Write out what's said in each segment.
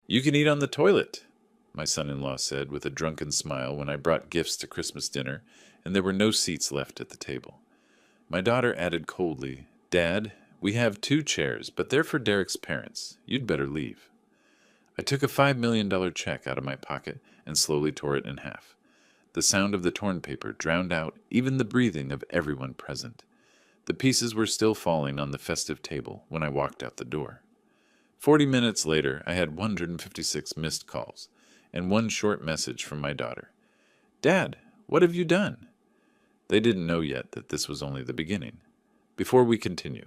You can eat on the toilet, my son-in-law said with a drunken smile when I brought gifts to Christmas dinner and there were no seats left at the table. My daughter added coldly, Dad, we have 2 chairs, but they're for Derek's parents. You'd better leave. I took a $5 million check out of my pocket and slowly tore it in half. The sound of the torn paper drowned out even the breathing of everyone present. The pieces were still falling on the festive table when I walked out the door. 40 minutes later, I had 156 missed calls and one short message from my daughter. Dad, what have you done? They didn't know yet that this was only the beginning. Before we continue,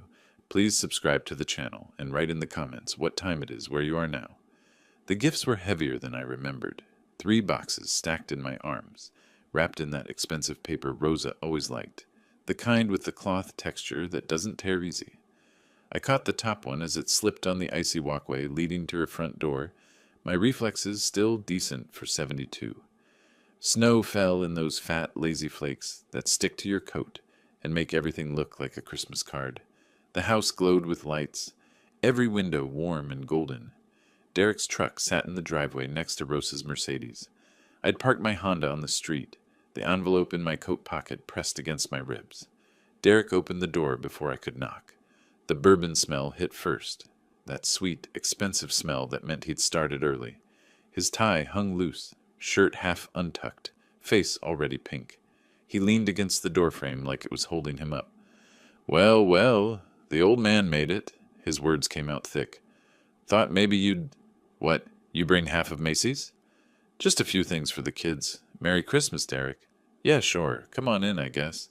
please subscribe to the channel and write in the comments what time it is where you are now. The gifts were heavier than I remembered. 3 boxes stacked in my arms, wrapped in that expensive paper Rosa always liked, the kind with the cloth texture that doesn't tear easy. I caught the top one as it slipped on the icy walkway leading to her front door, my reflexes still decent for 72. Snow fell in those fat, lazy flakes that stick to your coat and make everything look like a Christmas card. The house glowed with lights, every window warm and golden. Derek's truck sat in the driveway next to Rosa's Mercedes. I'd parked my Honda on the street, the envelope in my coat pocket pressed against my ribs. Derek opened the door before I could knock. The bourbon smell hit first, that sweet, expensive smell that meant he'd started early. His tie hung loose, shirt half untucked, face already pink. He leaned against the doorframe like it was holding him up. Well, well, the old man made it. His words came out thick. Thought maybe you'd... What, you bring half of Macy's? Just a few things for the kids. Merry Christmas, Derek. Yeah, sure. Come on in, I guess.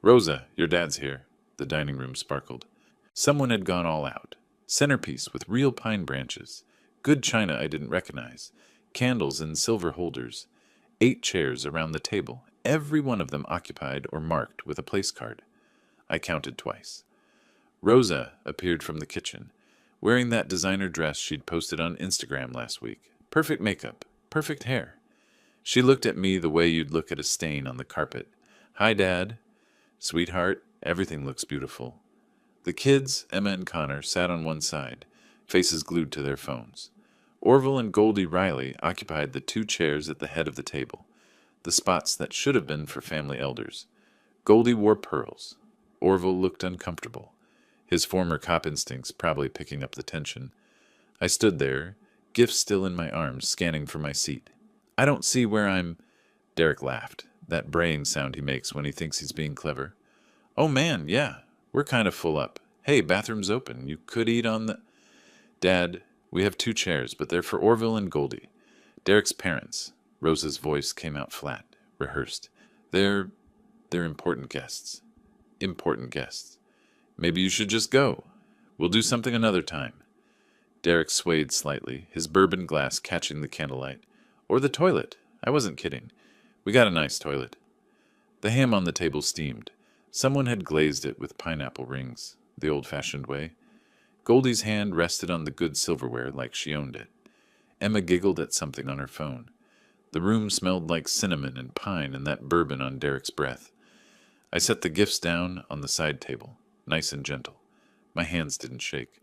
Rosa, your dad's here. The dining room sparkled. Someone had gone all out. Centerpiece with real pine branches. Good china I didn't recognize. Candles in silver holders. 8 chairs around the table, every one of them occupied or marked with a place card. I counted twice. Rosa appeared from the kitchen, wearing that designer dress she'd posted on Instagram last week. Perfect makeup, perfect hair. She looked at me the way you'd look at a stain on the carpet. Hi, Dad. Sweetheart, everything looks beautiful. The kids, Emma and Connor, sat on one side, faces glued to their phones. Orville and Goldie Riley occupied the 2 chairs at the head of the table, the spots that should have been for family elders. Goldie wore pearls. Orville looked uncomfortable, his former cop instincts probably picking up the tension. I stood there, gifts still in my arms, scanning for my seat. I don't see where I'm... Derek laughed, that braying sound he makes when he thinks he's being clever. Oh man, yeah, we're kind of full up. Hey, bathroom's open. You could eat on the... Dad, we have 2 chairs, but they're for Orville and Goldie. Derek's parents. Rosa's voice came out flat, rehearsed. They're important guests. Important guests. Maybe you should just go. We'll do something another time. Derek swayed slightly, his bourbon glass catching the candlelight. Or the toilet. I wasn't kidding. We got a nice toilet. The ham on the table steamed. Someone had glazed it with pineapple rings, the old-fashioned way. Goldie's hand rested on the good silverware like she owned it. Emma giggled at something on her phone. The room smelled like cinnamon and pine and that bourbon on Derek's breath. I set the gifts down on the side table, nice and gentle. My hands didn't shake.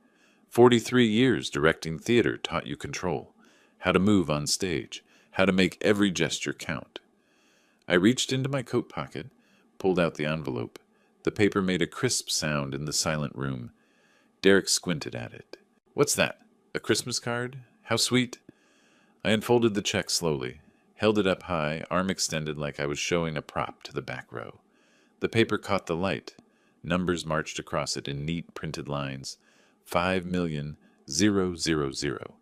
43 years directing theater taught you control, how to move on stage, how to make every gesture count. I reached into my coat pocket, pulled out the envelope. The paper made a crisp sound in the silent room. Derek squinted at it. What's that? A Christmas card? How sweet. I unfolded the check slowly, held it up high, arm extended like I was showing a prop to the back row. The paper caught the light. Numbers marched across it in neat printed lines. 5,000,000.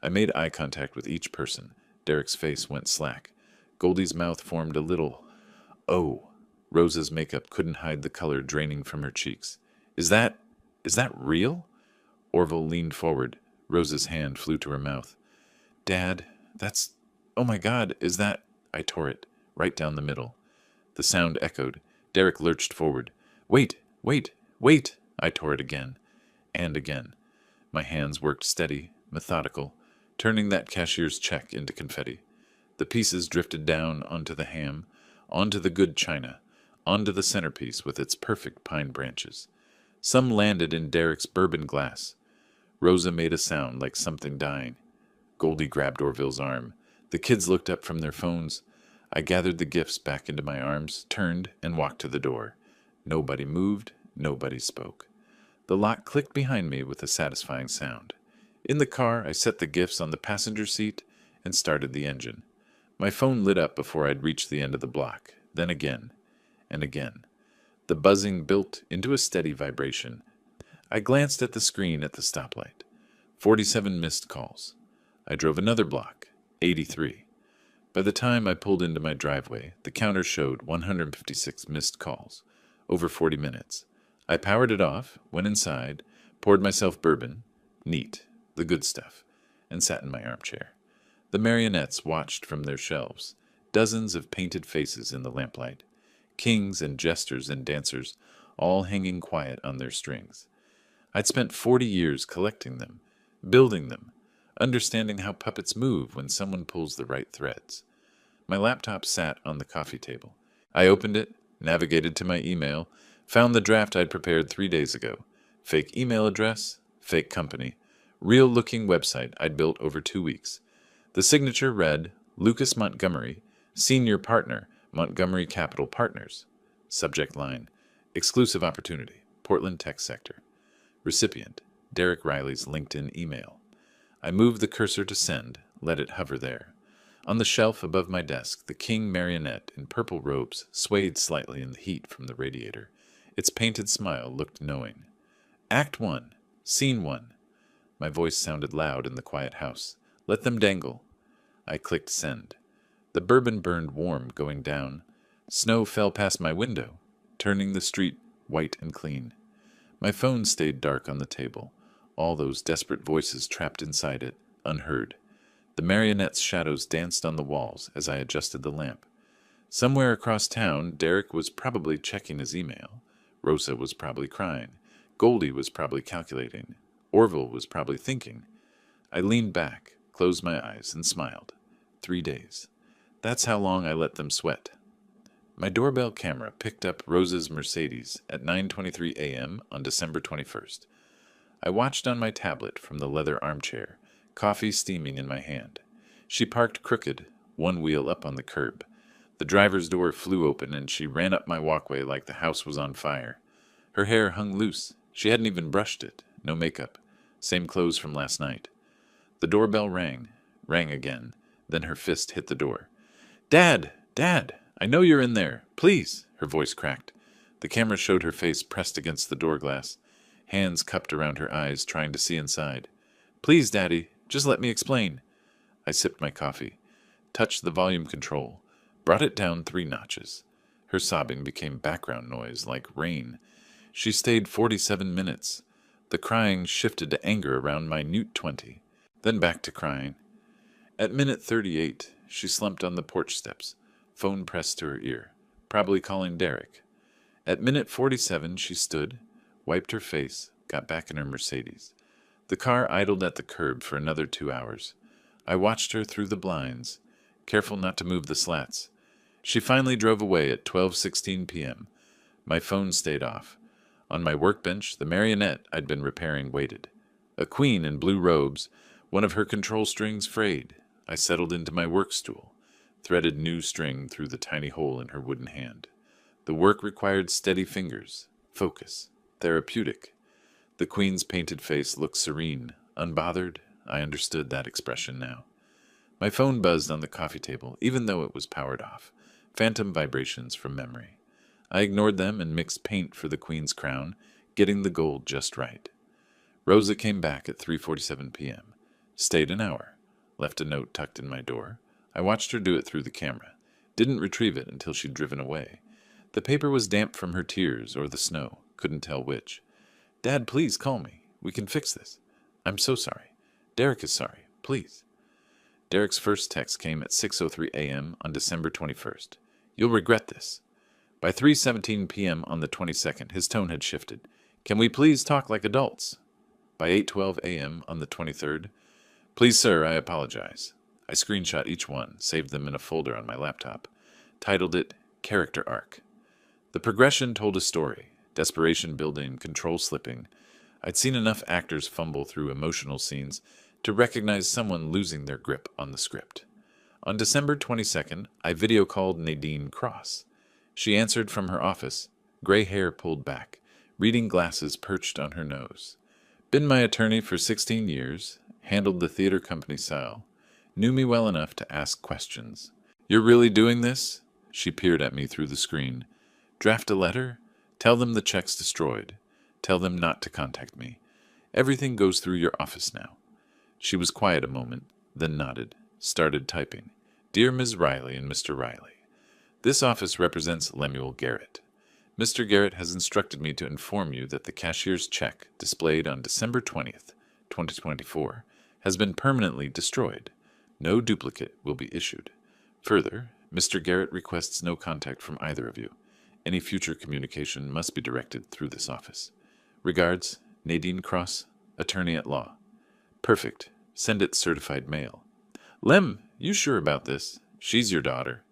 I made eye contact with each person. Derek's face went slack. Goldie's mouth formed a little O. Rosa's makeup couldn't hide the color draining from her cheeks. Is that real? Orville leaned forward. Rosa's hand flew to her mouth. Dad, oh my God, is that... I tore it, right down the middle. The sound echoed. Derek lurched forward. Wait, wait, wait! I tore it again. And again. My hands worked steady, methodical, turning that cashier's check into confetti. The pieces drifted down onto the ham, onto the good china, onto the centerpiece with its perfect pine branches. Some landed in Derek's bourbon glass. Rosa made a sound like something dying. Goldie grabbed Orville's arm. The kids looked up from their phones. I gathered the gifts back into my arms, turned, and walked to the door. Nobody moved, nobody spoke. The lock clicked behind me with a satisfying sound. In the car, I set the gifts on the passenger seat and started the engine. My phone lit up before I'd reached the end of the block, then again, and again. The buzzing built into a steady vibration. I glanced at the screen at the stoplight. 47 missed calls. I drove another block, 83. By the time I pulled into my driveway, the counter showed 156 missed calls, over 40 minutes. I powered it off, went inside, poured myself bourbon, neat, the good stuff, and sat in my armchair. The marionettes watched from their shelves, dozens of painted faces in the lamplight, kings and jesters and dancers, all hanging quiet on their strings. I'd spent 40 years collecting them, building them, understanding how puppets move when someone pulls the right threads. My laptop sat on the coffee table. I opened it, navigated to my email, found the draft I'd prepared 3 days ago. Fake email address, fake company, real-looking website I'd built over 2 weeks. The signature read, Lucas Montgomery, Senior Partner, Montgomery Capital Partners. Subject line, Exclusive Opportunity, Portland Tech Sector. Recipient, Derek Riley's LinkedIn email. I moved the cursor to send, let it hover there. On the shelf above my desk, the king marionette in purple robes swayed slightly in the heat from the radiator. Its painted smile looked knowing. Act 1, Scene 1. My voice sounded loud in the quiet house. Let them dangle. I clicked send. The bourbon burned warm going down. Snow fell past my window, turning the street white and clean. My phone stayed dark on the table, all those desperate voices trapped inside it, unheard. The marionette's shadows danced on the walls as I adjusted the lamp. Somewhere across town, Derek was probably checking his email. Rosa was probably crying. Goldie was probably calculating. Orville was probably thinking. I leaned back, closed my eyes, and smiled. 3 days. That's how long I let them sweat. My doorbell camera picked up Rosa's Mercedes at 9:23 a.m. on December 21st. I watched on my tablet from the leather armchair, coffee steaming in my hand. She parked crooked, one wheel up on the curb. The driver's door flew open and she ran up my walkway like the house was on fire. Her hair hung loose. She hadn't even brushed it. No makeup. Same clothes from last night. The doorbell rang again. Then her fist hit the door. Dad! Dad! I know you're in there. Please! Her voice cracked. The camera showed her face pressed against the door glass, hands cupped around her eyes, trying to see inside. Please, Daddy, just let me explain. I sipped my coffee, touched the volume control, brought it down 3 notches. Her sobbing became background noise like rain. She stayed 47 minutes. The crying shifted to anger around minute 20, then back to crying. At minute 38, she slumped on the porch steps, phone pressed to her ear, probably calling Derek. At minute 47, she stood, wiped her face, got back in her Mercedes. The car idled at the curb for another 2 hours. I watched her through the blinds, careful not to move the slats. She finally drove away at 12:16 p.m. My phone stayed off. On my workbench, the marionette I'd been repairing waited. A queen in blue robes, one of her control strings frayed. I settled into my work stool, threaded new string through the tiny hole in her wooden hand. The work required steady fingers, focus, therapeutic. The queen's painted face looked serene, unbothered. I understood that expression now. My phone buzzed on the coffee table, even though it was powered off. Phantom vibrations from memory. I ignored them and mixed paint for the queen's crown, getting the gold just right. Rosa came back at 3:47 p.m. Stayed an hour. Left a note tucked in my door. I watched her do it through the camera. Didn't retrieve it until she'd driven away. The paper was damp from her tears or the snow. Couldn't tell which. Dad, please call me. We can fix this. I'm so sorry. Derek is sorry. Please. Derek's first text came at 6:03 a.m. on December 21st. You'll regret this. By 3:17 p.m. on the 22nd, his tone had shifted. Can we please talk like adults? By 8:12 a.m. on the 23rd, please, sir, I apologize. I screenshot each one, saved them in a folder on my laptop, titled it Character Arc. The progression told a story, desperation building, control slipping. I'd seen enough actors fumble through emotional scenes to recognize someone losing their grip on the script. On December 22nd, I video called Nadine Cross. She answered from her office, gray hair pulled back, reading glasses perched on her nose. Been my attorney for 16 years, handled the theater company SIL, knew me well enough to ask questions. You're really doing this? She peered at me through the screen. Draft a letter? Tell them the check's destroyed. Tell them not to contact me. Everything goes through your office now. She was quiet a moment, then nodded, started typing. Dear Ms. Riley and Mr. Riley, this office represents Lemuel Garrett. Mr. Garrett has instructed me to inform you that the cashier's check displayed on December 20th, 2024, has been permanently destroyed. No duplicate will be issued. Further, Mr. Garrett requests no contact from either of you. Any future communication must be directed through this office. Regards, Nadine Cross, Attorney at Law. Perfect. Send it certified mail. Lem, you sure about this? She's your daughter.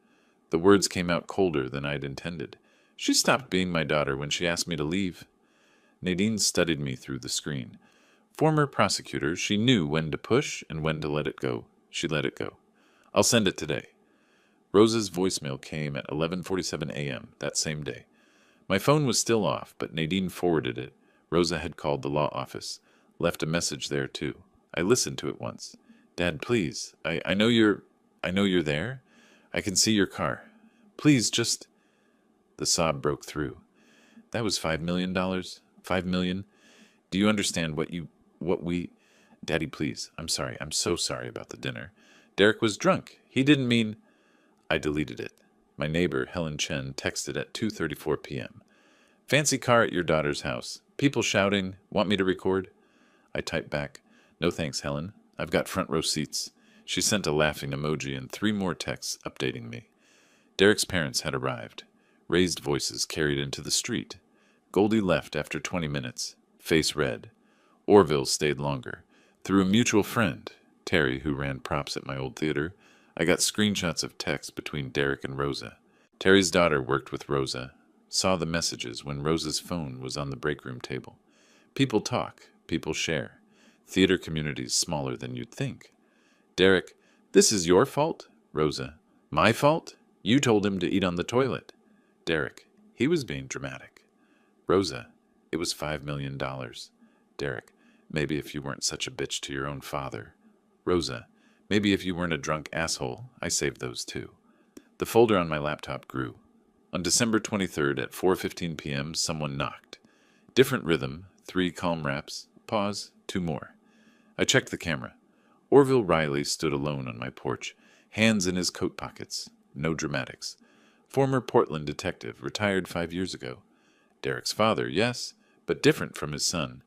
The words came out colder than I'd intended. She stopped being my daughter when she asked me to leave. Nadine studied me through the screen. Former prosecutor, she knew when to push and when to let it go. She let it go. I'll send it today. Rosa's voicemail came at 11:47 a.m. that same day. My phone was still off, but Nadine forwarded it. Rosa had called the law office, left a message there too. I listened to it once. Dad, please, I know you're there. I can see your car. Please, just... The sob broke through. That was $5 million. $5 million. Do you understand what we... Daddy, please. I'm sorry. I'm so sorry about the dinner. Derek was drunk. He didn't mean... I deleted it. My neighbor, Helen Chen, texted at 2:34 p.m. Fancy car at your daughter's house. People shouting. Want me to record? I typed back. No thanks, Helen. I've got front row seats. She sent a laughing emoji and 3 more texts updating me. Derek's parents had arrived. Raised voices carried into the street. Goldie left after 20 minutes, face red. Orville stayed longer. Through a mutual friend, Terry, who ran props at my old theater, I got screenshots of texts between Derek and Rosa. Terry's daughter worked with Rosa, saw the messages when Rosa's phone was on the break room table. People talk, people share. Theater communities smaller than you'd think. Derek, this is your fault? Rosa, my fault? You told him to eat on the toilet. Derek, he was being dramatic. Rosa, it was $5 million. Derek, maybe if you weren't such a bitch to your own father. Rosa, maybe if you weren't a drunk asshole, I saved those too. The folder on my laptop grew. On December 23rd at 4:15 p.m., someone knocked. Different rhythm, 3 calm raps, pause, 2 more. I checked the camera. Orville Riley stood alone on my porch, hands in his coat pockets. No dramatics. Former Portland detective, retired 5 years ago. Derek's father, yes, but different from his son.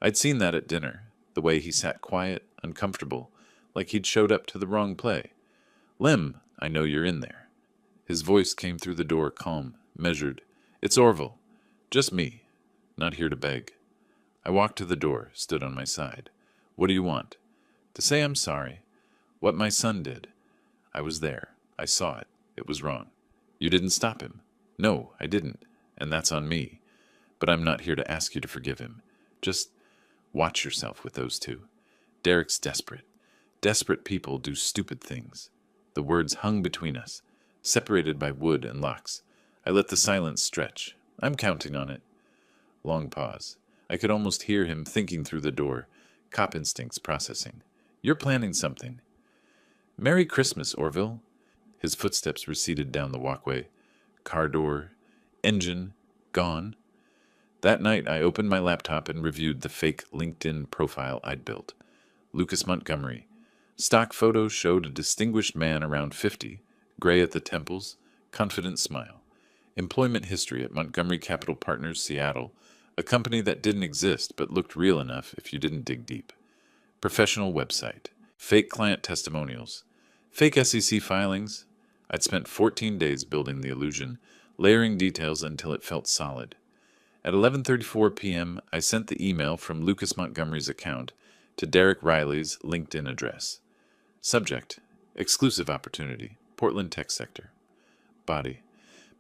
I'd seen that at dinner, the way he sat quiet, uncomfortable, like he'd showed up to the wrong play. Lem, I know you're in there. His voice came through the door, calm, measured. It's Orville. Just me. Not here to beg. I walked to the door, stood on my side. What do you want? To say I'm sorry. What my son did. I was there. I saw it. It was wrong. You didn't stop him. No, I didn't. And that's on me. But I'm not here to ask you to forgive him. Just watch yourself with those two. Derek's desperate. Desperate people do stupid things. The words hung between us, separated by wood and locks. I let the silence stretch. I'm counting on it. Long pause. I could almost hear him thinking through the door, cop instincts processing. You're planning something. Merry Christmas, Orville. His footsteps receded down the walkway. Car door, engine, gone. That night, I opened my laptop and reviewed the fake LinkedIn profile I'd built. Lucas Montgomery. Stock photos showed a distinguished man around 50, gray at the temples, confident smile. Employment history at Montgomery Capital Partners, Seattle, a company that didn't exist but looked real enough if you didn't dig deep. Professional website. Fake client testimonials. Fake SEC filings. I'd spent 14 days building the illusion, layering details until it felt solid. At 11:34 p.m., I sent the email from Lucas Montgomery's account to Derek Riley's LinkedIn address. Subject: Exclusive opportunity, Portland tech sector. Body: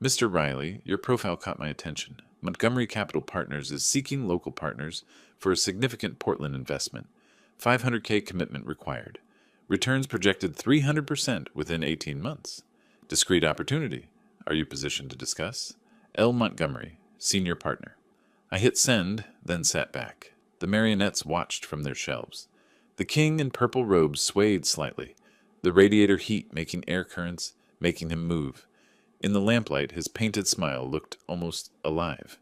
Mr. Riley, your profile caught my attention. Montgomery Capital Partners is seeking local partners for a significant Portland investment. 500K commitment required. Returns projected 300% within 18 months. Discrete opportunity. Are you positioned to discuss? L. Montgomery, senior partner. I hit send, then sat back. The marionettes watched from their shelves. The king in purple robes swayed slightly, the radiator heat making air currents, making him move. In the lamplight, his painted smile looked almost alive.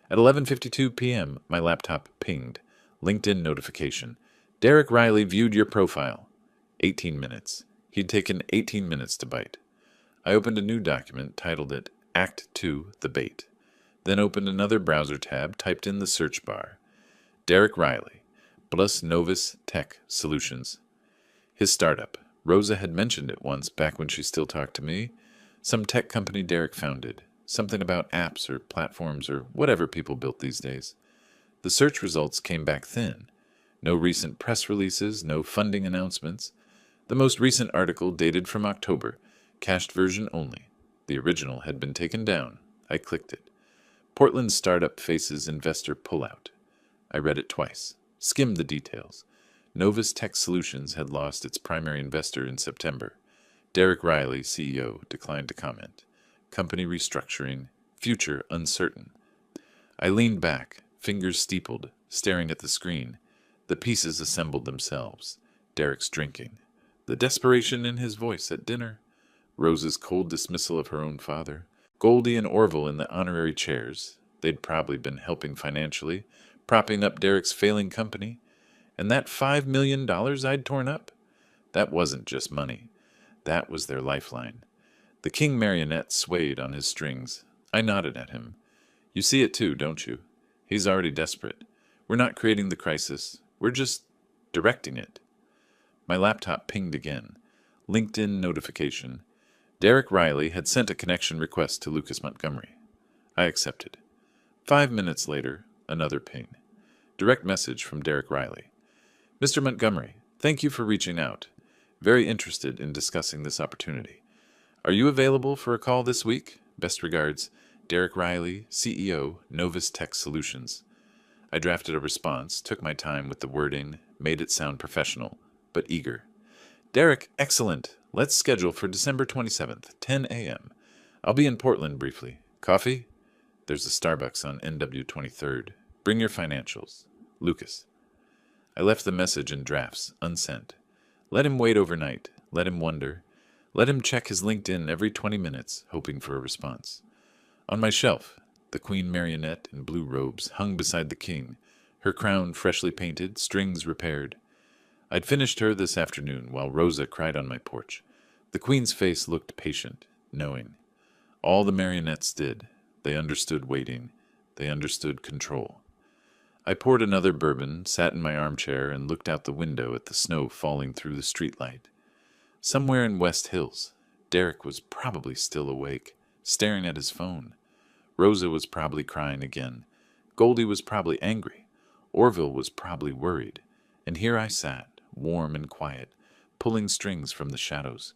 At 11:52 p.m., my laptop pinged. LinkedIn notification. Derek Riley viewed your profile. 18 minutes. He'd taken 18 minutes to bite. I opened a new document, titled it Act 2, The Bait. Then opened another browser tab, typed in the search bar. Derek Riley, plus Novus Tech Solutions. His startup. Rosa had mentioned it once, back when she still talked to me. Some tech company Derek founded. Something about apps or platforms or whatever people built these days. The search results came back thin. No recent press releases, no funding announcements. The most recent article dated from October, cached version only. The original had been taken down. I clicked it. Portland startup faces investor pullout. I read it twice, skimmed the details. Novus Tech Solutions had lost its primary investor in September. Derek Riley, CEO, declined to comment. Company restructuring, future uncertain. I leaned back, fingers steepled, staring at the screen. The pieces assembled themselves. Derek's drinking. The desperation in his voice at dinner. Rose's cold dismissal of her own father. Goldie and Orville in the honorary chairs. They'd probably been helping financially, propping up Derek's failing company. And that $5 million I'd torn up? That wasn't just money. That was their lifeline. The king marionette swayed on his strings. I nodded at him. You see it too, don't you? He's already desperate. We're not creating the crisis. We're just directing it. My laptop pinged again. LinkedIn notification. Derek Riley had sent a connection request to Lucas Montgomery. I accepted. 5 minutes later, another ping. Direct message from Derek Riley. Mr. Montgomery, thank you for reaching out. Very interested in discussing this opportunity. Are you available for a call this week? Best regards, Derek Riley, CEO, Novus Tech Solutions. I drafted a response, took my time with the wording, made it sound professional, but eager. Derek, excellent. Let's schedule for December 27th, 10 a.m. I'll be in Portland briefly. Coffee? There's a Starbucks on NW 23rd. Bring your financials. Lucas. I left the message in drafts, unsent. Let him wait overnight. Let him wonder. Let him check his LinkedIn every 20 minutes, hoping for a response. On my shelf, the queen marionette in blue robes hung beside the king, her crown freshly painted, strings repaired. I'd finished her this afternoon while Rosa cried on my porch. The queen's face looked patient, knowing. All the marionettes did. They understood waiting. They understood control. I poured another bourbon, sat in my armchair, and looked out the window at the snow falling through the streetlight. Somewhere in West Hills, Derek was probably still awake, staring at his phone. Rosa was probably crying again. Goldie was probably angry. Orville was probably worried. And here I sat, warm and quiet, pulling strings from the shadows,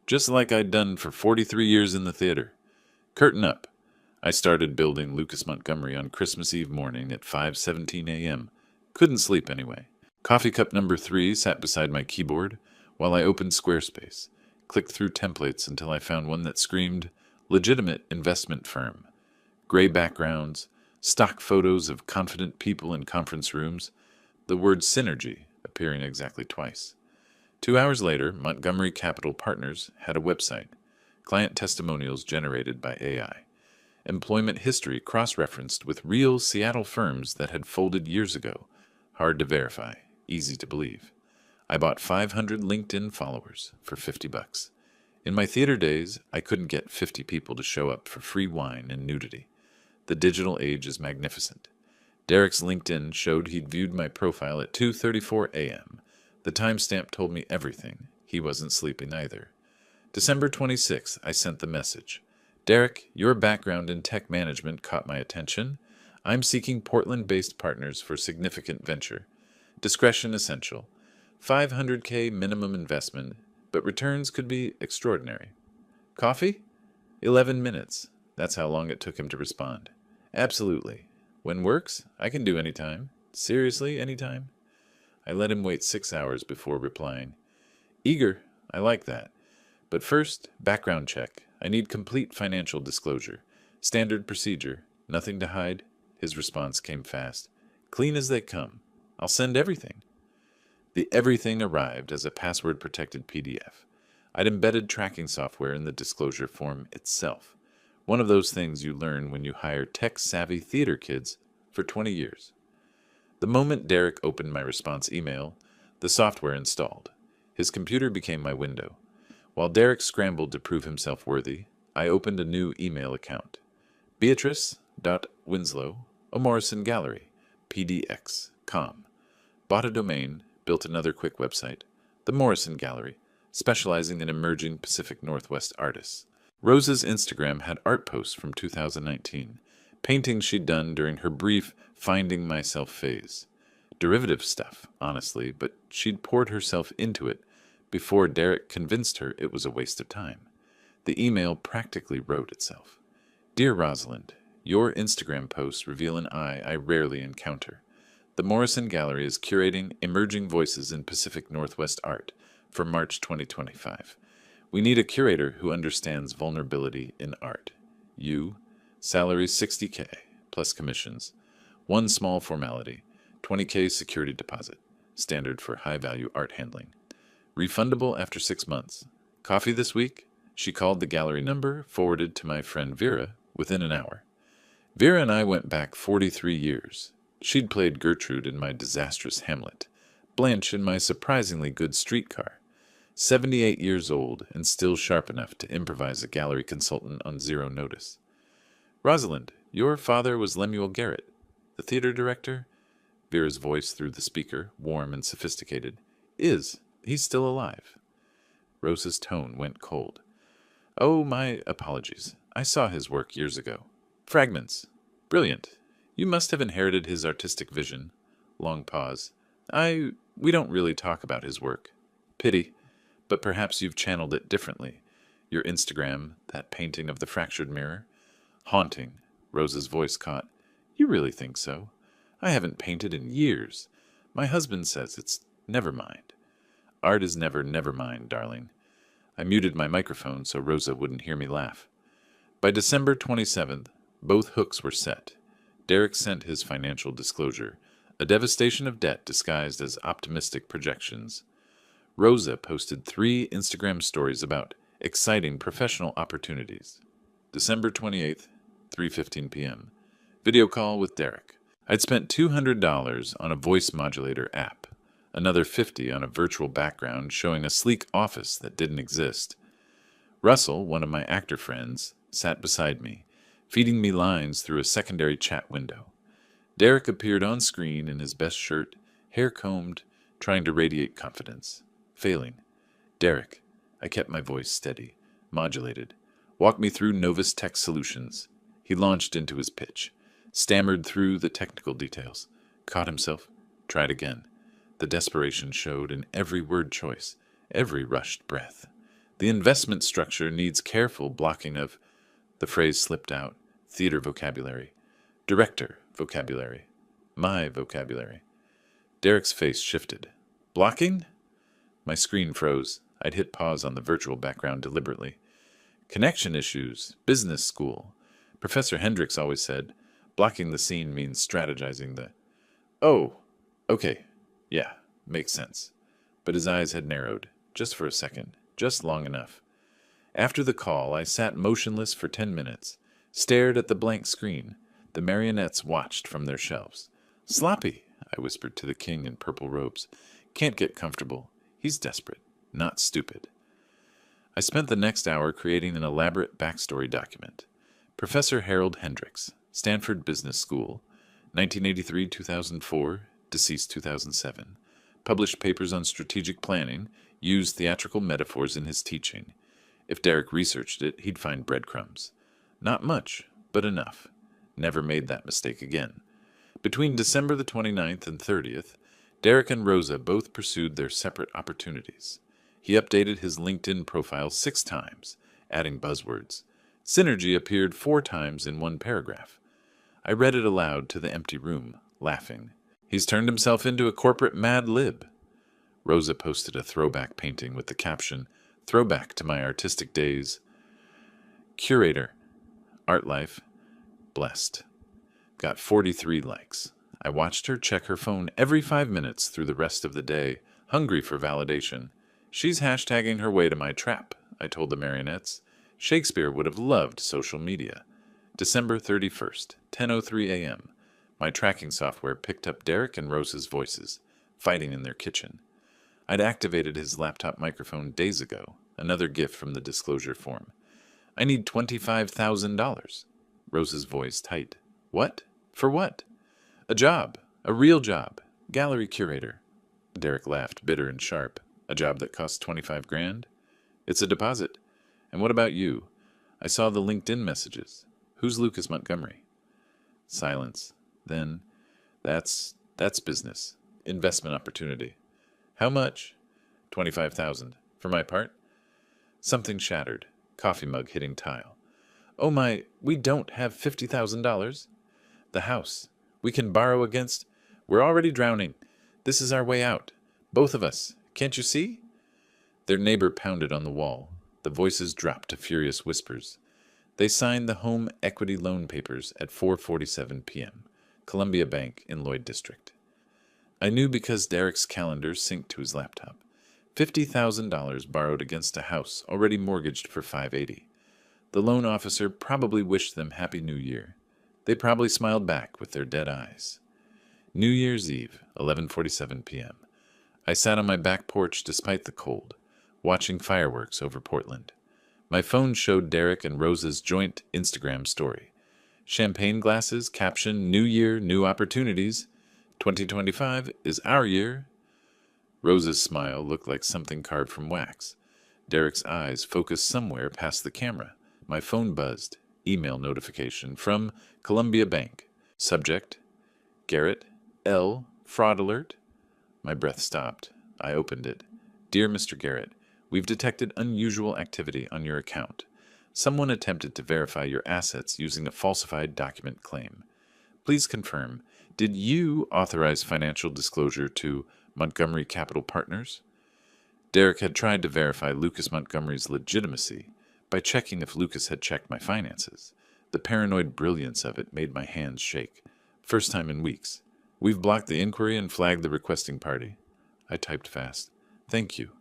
just like I'd done for 43 years in the theater. Curtain up. I started building Lucas Montgomery on Christmas Eve morning at 5:17 a.m. Couldn't sleep anyway. Coffee cup number 3 sat beside my keyboard while I opened Squarespace, clicked through templates until I found one that screamed, legitimate investment firm. Gray backgrounds, stock photos of confident people in conference rooms, the word synergy appearing exactly twice. 2 hours later, Montgomery Capital Partners had a website, client testimonials generated by AI. Employment history cross-referenced with real Seattle firms that had folded years ago. Hard to verify, easy to believe. I bought 500 LinkedIn followers for $50. In my theater days, I couldn't get 50 people to show up for free wine and nudity. The digital age is magnificent. Derek's LinkedIn showed he'd viewed my profile at 2:34 a.m. The timestamp told me everything. He wasn't sleeping either. December 26th, I sent the message. Derek, your background in tech management caught my attention. I'm seeking Portland-based partners for significant venture. Discretion essential. 500K minimum investment, but returns could be extraordinary. Coffee? 11 minutes. That's how long it took him to respond. Absolutely. When works, I can do anytime. Seriously, anytime. I let him wait 6 hours before replying. Eager, I like that. But first, background check. I need complete financial disclosure. Standard procedure. Nothing to hide. His response came fast. Clean as they come. I'll send everything. The everything arrived as a password-protected PDF. I'd embedded tracking software in the disclosure form itself. One of those things you learn when you hire tech-savvy theater kids for 20 years. The moment Derek opened my response email, the software installed. His computer became my window. While Derek scrambled to prove himself worthy, I opened a new email account. Beatrice.Winslow, O'Morrison Gallery, PDX.com. Bought a domain, built another quick website, the Morrison Gallery, specializing in emerging Pacific Northwest artists. Rosa's Instagram had art posts from 2019, paintings she'd done during her brief finding myself phase. Derivative stuff, honestly, but she'd poured herself into it before Derek convinced her it was a waste of time. The email practically wrote itself. Dear Rosalind, your Instagram posts reveal an eye I rarely encounter. The Morrison Gallery is curating Emerging Voices in Pacific Northwest Art for March 2025. We need a curator who understands vulnerability in art. You, salary $60K, plus commissions. One small formality, $20K security deposit, standard for high-value art handling. Refundable after 6 months. Coffee this week? She called the gallery number, forwarded to my friend Vera, within an hour. Vera and I went back 43 years. She'd played Gertrude in my disastrous Hamlet, Blanche in my surprisingly good Streetcar. 78 years old and still sharp enough to improvise a gallery consultant on zero notice. Rosalind, your father was Lemuel Garrett, the theater director? Vera's voice through the speaker, warm and sophisticated. He's still alive. Rosa's tone went cold. Oh, my apologies. I saw his work years ago. Fragments. Brilliant. You must have inherited his artistic vision. Long pause. We don't really talk about his work. Pity. But perhaps you've channeled it differently. Your Instagram, that painting of the fractured mirror. Haunting. Rosa's voice caught. You really think so? I haven't painted in years. My husband says it's never mind. Art is never mind, darling. I muted my microphone so Rosa wouldn't hear me laugh. By December 27th, both hooks were set. Derek sent his financial disclosure, a devastation of debt disguised as optimistic projections. Rosa posted 3 Instagram stories about exciting professional opportunities. December 28th, 3:15 p.m. Video call with Derek. I'd spent $200 on a voice modulator app, another $50 on a virtual background showing a sleek office that didn't exist. Russell, one of my actor friends, sat beside me, feeding me lines through a secondary chat window. Derek appeared on screen in his best shirt, hair combed, trying to radiate confidence. Failing. Derek. I kept my voice steady, modulated. Walk me through Novus Tech Solutions. He launched into his pitch, stammered through the technical details, caught himself, tried again. The desperation showed in every word choice, every rushed breath. The investment structure needs careful blocking of, the phrase slipped out, theater vocabulary, director vocabulary, my vocabulary. Derek's face shifted. Blocking? My screen froze. I'd hit pause on the virtual background deliberately. Connection issues, business school. Professor Hendricks always said, blocking the scene means strategizing the... Oh, okay. Yeah, makes sense. But his eyes had narrowed, just for a second, just long enough. After the call, I sat motionless for 10 minutes, stared at the blank screen. The marionettes watched from their shelves. Sloppy, I whispered to the king in purple robes. Can't get comfortable. He's desperate, not stupid. I spent the next hour creating an elaborate backstory document. Professor Harold Hendricks, Stanford Business School, 1983-2004, deceased 2007. Published papers on strategic planning, used theatrical metaphors in his teaching. If Derek researched it, he'd find breadcrumbs. Not much, but enough. Never made that mistake again. Between December the 29th and 30th, Derek and Rosa both pursued their separate opportunities. He updated his LinkedIn profile 6 times, adding buzzwords. Synergy appeared 4 times in one paragraph. I read it aloud to the empty room, laughing. He's turned himself into a corporate Mad Lib. Rosa posted a throwback painting with the caption, "Throwback to my artistic days." Curator, Art Life, blessed. Got 43 likes. I watched her check her phone every 5 minutes through the rest of the day, hungry for validation. She's hashtagging her way to my trap, I told the marionettes. Shakespeare would have loved social media. December 31st, 10:03 a.m. My tracking software picked up Derek and Rosa's voices, fighting in their kitchen. I'd activated his laptop microphone days ago, another gift from the disclosure form. I need $25,000. Rosa's voice tight. What? For what? A job. A real job. Gallery curator. Derek laughed, bitter and sharp. A job that costs 25 grand? It's a deposit. And what about you? I saw the LinkedIn messages. Who's Lucas Montgomery? Silence. Then, that's business. Investment opportunity. How much? 25,000. For my part? Something shattered. Coffee mug hitting tile. Oh my, we don't have $50,000. The house. We can borrow against. We're already drowning. This is our way out. Both of us. Can't you see? Their neighbor pounded on the wall. The voices dropped to furious whispers. They signed the home equity loan papers at 4:47 p.m. Columbia Bank in Lloyd District. I knew because Derek's calendar synced to his laptop. $50,000 borrowed against a house already mortgaged for $580. The loan officer probably wished them Happy New Year. They probably smiled back with their dead eyes. New Year's Eve, 11:47 p.m. I sat on my back porch despite the cold, watching fireworks over Portland. My phone showed Derek and Rosa's joint Instagram story. Champagne glasses, caption, "New Year, new opportunities. 2025 is our year." Rosa's smile looked like something carved from wax. Derek's eyes focused somewhere past the camera. My phone buzzed. Email notification from Columbia Bank. Subject, Garrett L. Fraud alert. My breath stopped. I opened it. Dear Mr. Garrett, we've detected unusual activity on your account. Someone attempted to verify your assets using a falsified document claim. Please confirm, did you authorize financial disclosure to Montgomery Capital Partners? Derek had tried to verify Lucas Montgomery's legitimacy by checking if Lucas had checked my finances. The paranoid brilliance of it made my hands shake. First time in weeks. We've blocked the inquiry and flagged the requesting party. I typed fast. Thank you.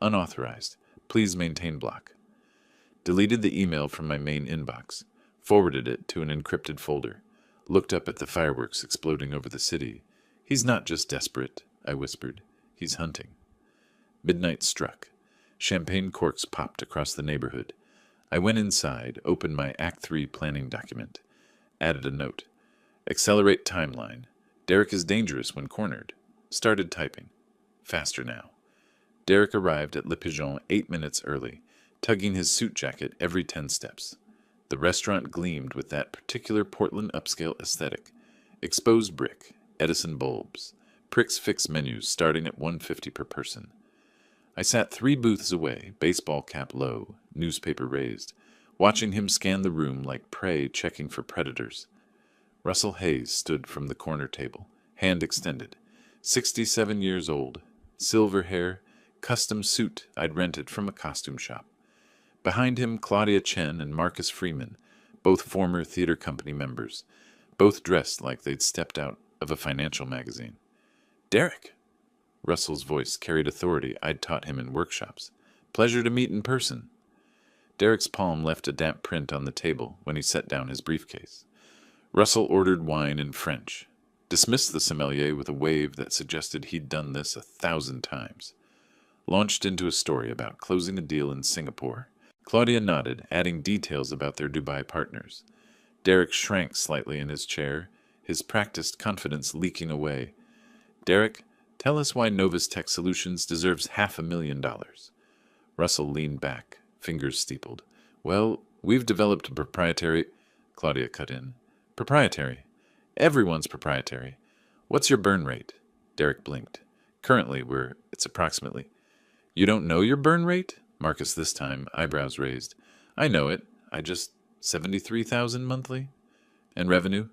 Unauthorized. Please maintain block. Deleted the email from my main inbox. Forwarded it to an encrypted folder. Looked up at the fireworks exploding over the city. He's not just desperate, I whispered. He's hunting. Midnight struck. Champagne corks popped across the neighborhood. I went inside, opened my Act 3 planning document. Added a note. Accelerate timeline. Derek is dangerous when cornered. Started typing. Faster now. Derek arrived at Le Pigeon 8 minutes early, tugging his suit jacket every 10 steps. The restaurant gleamed with that particular Portland upscale aesthetic. Exposed brick, Edison bulbs, Prix Fix menus starting at $150 per person. I sat 3 booths away, baseball cap low, newspaper raised, watching him scan the room like prey checking for predators. Russell Hayes stood from the corner table, hand extended. 67 years old, silver hair, custom suit I'd rented from a costume shop. Behind him, Claudia Chen and Marcus Freeman, both former theater company members, both dressed like they'd stepped out of a financial magazine. Derek! Russell's voice carried authority I'd taught him in workshops. Pleasure to meet in person. Derek's palm left a damp print on the table when he set down his briefcase. Russell ordered wine in French, dismissed the sommelier with a wave that suggested he'd done this 1,000 times. Launched into a story about closing a deal in Singapore. Claudia nodded, adding details about their Dubai partners. Derek shrank slightly in his chair, his practiced confidence leaking away. Derek, tell us why Novus Tech Solutions deserves $500,000. Russell leaned back, fingers steepled. Well, we've developed a proprietary... Claudia cut in. Proprietary. Everyone's proprietary. What's your burn rate? Derek blinked. Currently, it's approximately... You don't know your burn rate? Marcus this time, eyebrows raised. I know it. I just... 73,000 monthly? And revenue?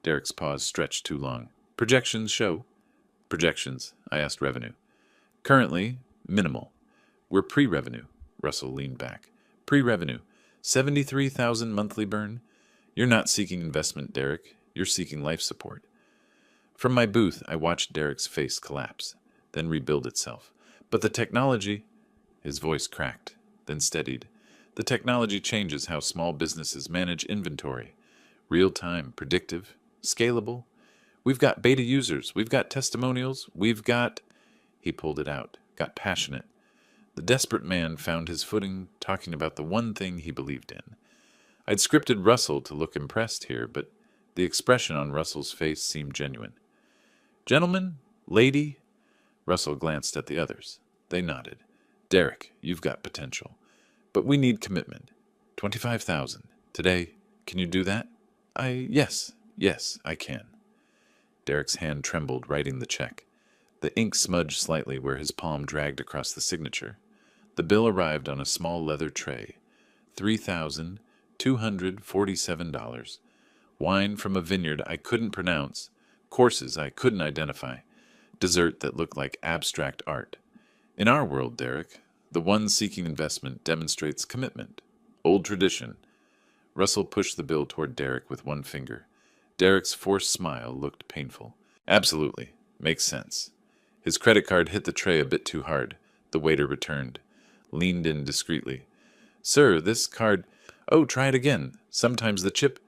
Derek's pause stretched too long. Projections show. Projections, I asked revenue. Currently, minimal. We're pre-revenue. Russell leaned back. Pre-revenue. 73,000 monthly burn. You're not seeking investment, Derek. You're seeking life support. From my booth, I watched Derek's face collapse, then rebuild itself. But the technology... His voice cracked, then steadied. The technology changes how small businesses manage inventory. Real-time, predictive, scalable. We've got beta users. We've got testimonials. We've got... He pulled it out, got passionate. The desperate man found his footing talking about the one thing he believed in. I'd scripted Russell to look impressed here, but the expression on Russell's face seemed genuine. Gentlemen? Lady? Russell glanced at the others. They nodded. Derek, you've got potential. But we need commitment. 25,000. Today, can you do that? Yes, I can. Derek's hand trembled, writing the check. The ink smudged slightly where his palm dragged across the signature. The bill arrived on a small leather tray. $3,247. Wine from a vineyard I couldn't pronounce. Courses I couldn't identify. Dessert that looked like abstract art. In our world, Derek, the one seeking investment demonstrates commitment. Old tradition. Russell pushed the bill toward Derek with one finger. Derek's forced smile looked painful. Absolutely. Makes sense. His credit card hit the tray a bit too hard. The waiter returned. Leaned in discreetly. Sir, this card... Oh, try it again. Sometimes the chip...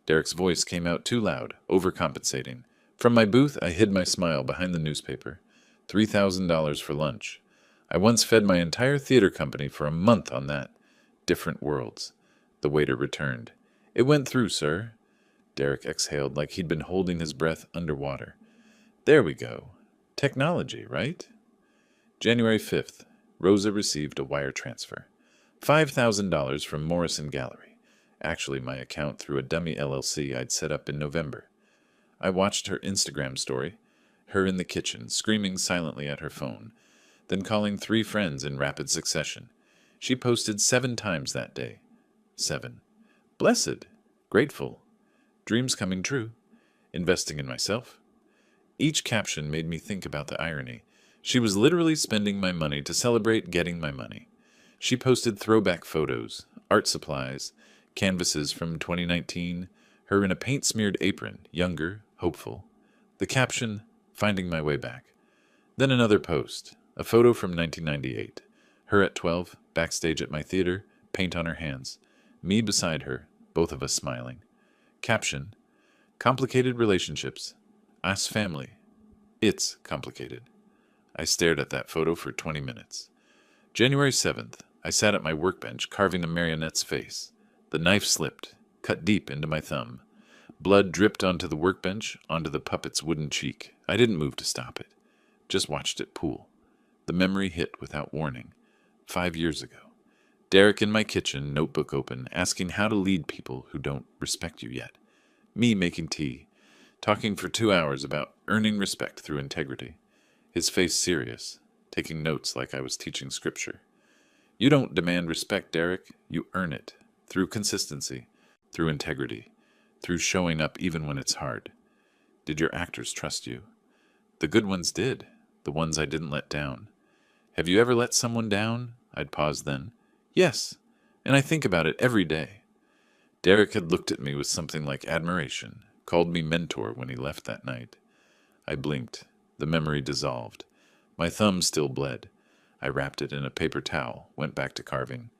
Derek's voice came out too loud, overcompensating. From my booth, I hid my smile behind the newspaper. $3,000 for lunch. I once fed my entire theater company for a month on that. Different worlds. The waiter returned. It went through, sir. Derek exhaled like he'd been holding his breath underwater. There we go. Technology, right? January 5th. Rosa received a wire transfer. $5,000 from Morrison Gallery. Actually, my account through a dummy LLC I'd set up in November. I watched her Instagram story, her in the kitchen, screaming silently at her phone, then calling 3 friends in rapid succession. She posted 7 times that day. 7. Blessed. Grateful. Dreams coming true. Investing in myself. Each caption made me think about the irony. She was literally spending my money to celebrate getting my money. She posted throwback photos, art supplies, canvases from 2019, her in a paint-smeared apron, younger, hopeful. The caption, finding my way back. Then another post, a photo from 1998. Her at 12, backstage at my theater, paint on her hands. Me beside her, both of us smiling. Caption, complicated relationships. Us family. It's complicated. I stared at that photo for 20 minutes. January 7th, I sat at my workbench carving a marionette's face. The knife slipped, cut deep into my thumb. Blood dripped onto the workbench, onto the puppet's wooden cheek. I didn't move to stop it. Just watched it pool. The memory hit without warning. 5 years ago. Derek in my kitchen, notebook open, asking how to lead people who don't respect you yet. Me making tea, talking for 2 hours about earning respect through integrity. His face serious, taking notes like I was teaching scripture. You don't demand respect, Derek. You earn it. Through consistency, through integrity, through showing up even when it's hard. Did your actors trust you? The good ones did, the ones I didn't let down. Have you ever let someone down? I'd pause then. Yes, and I think about it every day. Derek had looked at me with something like admiration, called me mentor when he left that night. I blinked. The memory dissolved. My thumb still bled. I wrapped it in a paper towel, went back to carving.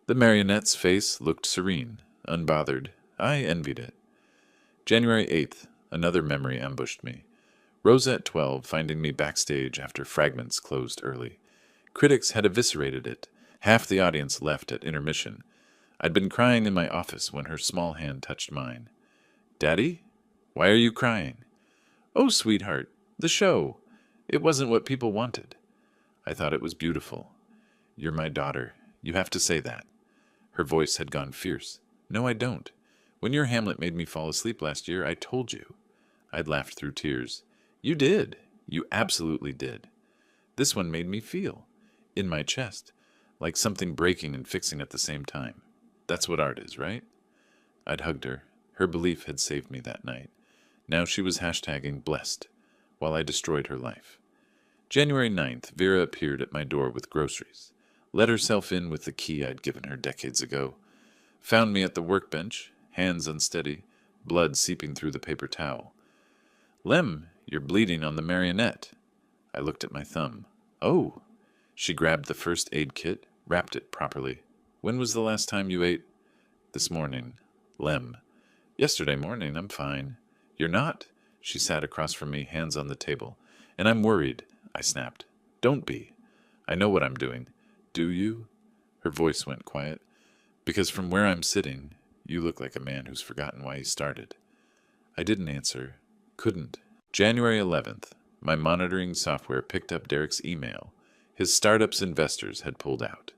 The marionette's face looked serene, unbothered. I envied it. January 8th, another memory ambushed me. Rosa at 12 finding me backstage after Fragments closed early. Critics had eviscerated it. Half the audience left at intermission. I'd been crying in my office when her small hand touched mine. Daddy? Why are you crying? Oh, sweetheart, the show. It wasn't what people wanted. I thought it was beautiful. You're my daughter. You have to say that. Her voice had gone fierce. No, I don't. When your Hamlet made me fall asleep last year, I told you. I'd laughed through tears. You did. You absolutely did. This one made me feel. In my chest. Like something breaking and fixing at the same time. That's what art is, right? I'd hugged her. Her belief had saved me that night. Now she was hashtagging blessed. while I destroyed her life. January 9th, Vera appeared at my door with groceries. Let herself in with the key I'd given her decades ago. Found me at the workbench, hands unsteady, blood seeping through the paper towel. "Lem, you're bleeding on the marionette." I looked at my thumb. "Oh." She grabbed the first aid kit, wrapped it properly. "When was the last time you ate?" "This morning." "Lem." "Yesterday morning, I'm fine." "You're not?" She sat across from me, hands on the table. "And I'm worried," I snapped. "Don't be. I know what I'm doing." "Do you?" Her voice went quiet. "Because from where I'm sitting, you look like a man who's forgotten why he started." I didn't answer. Couldn't. January 11th. My monitoring software picked up Derek's email. His startup's investors had pulled out.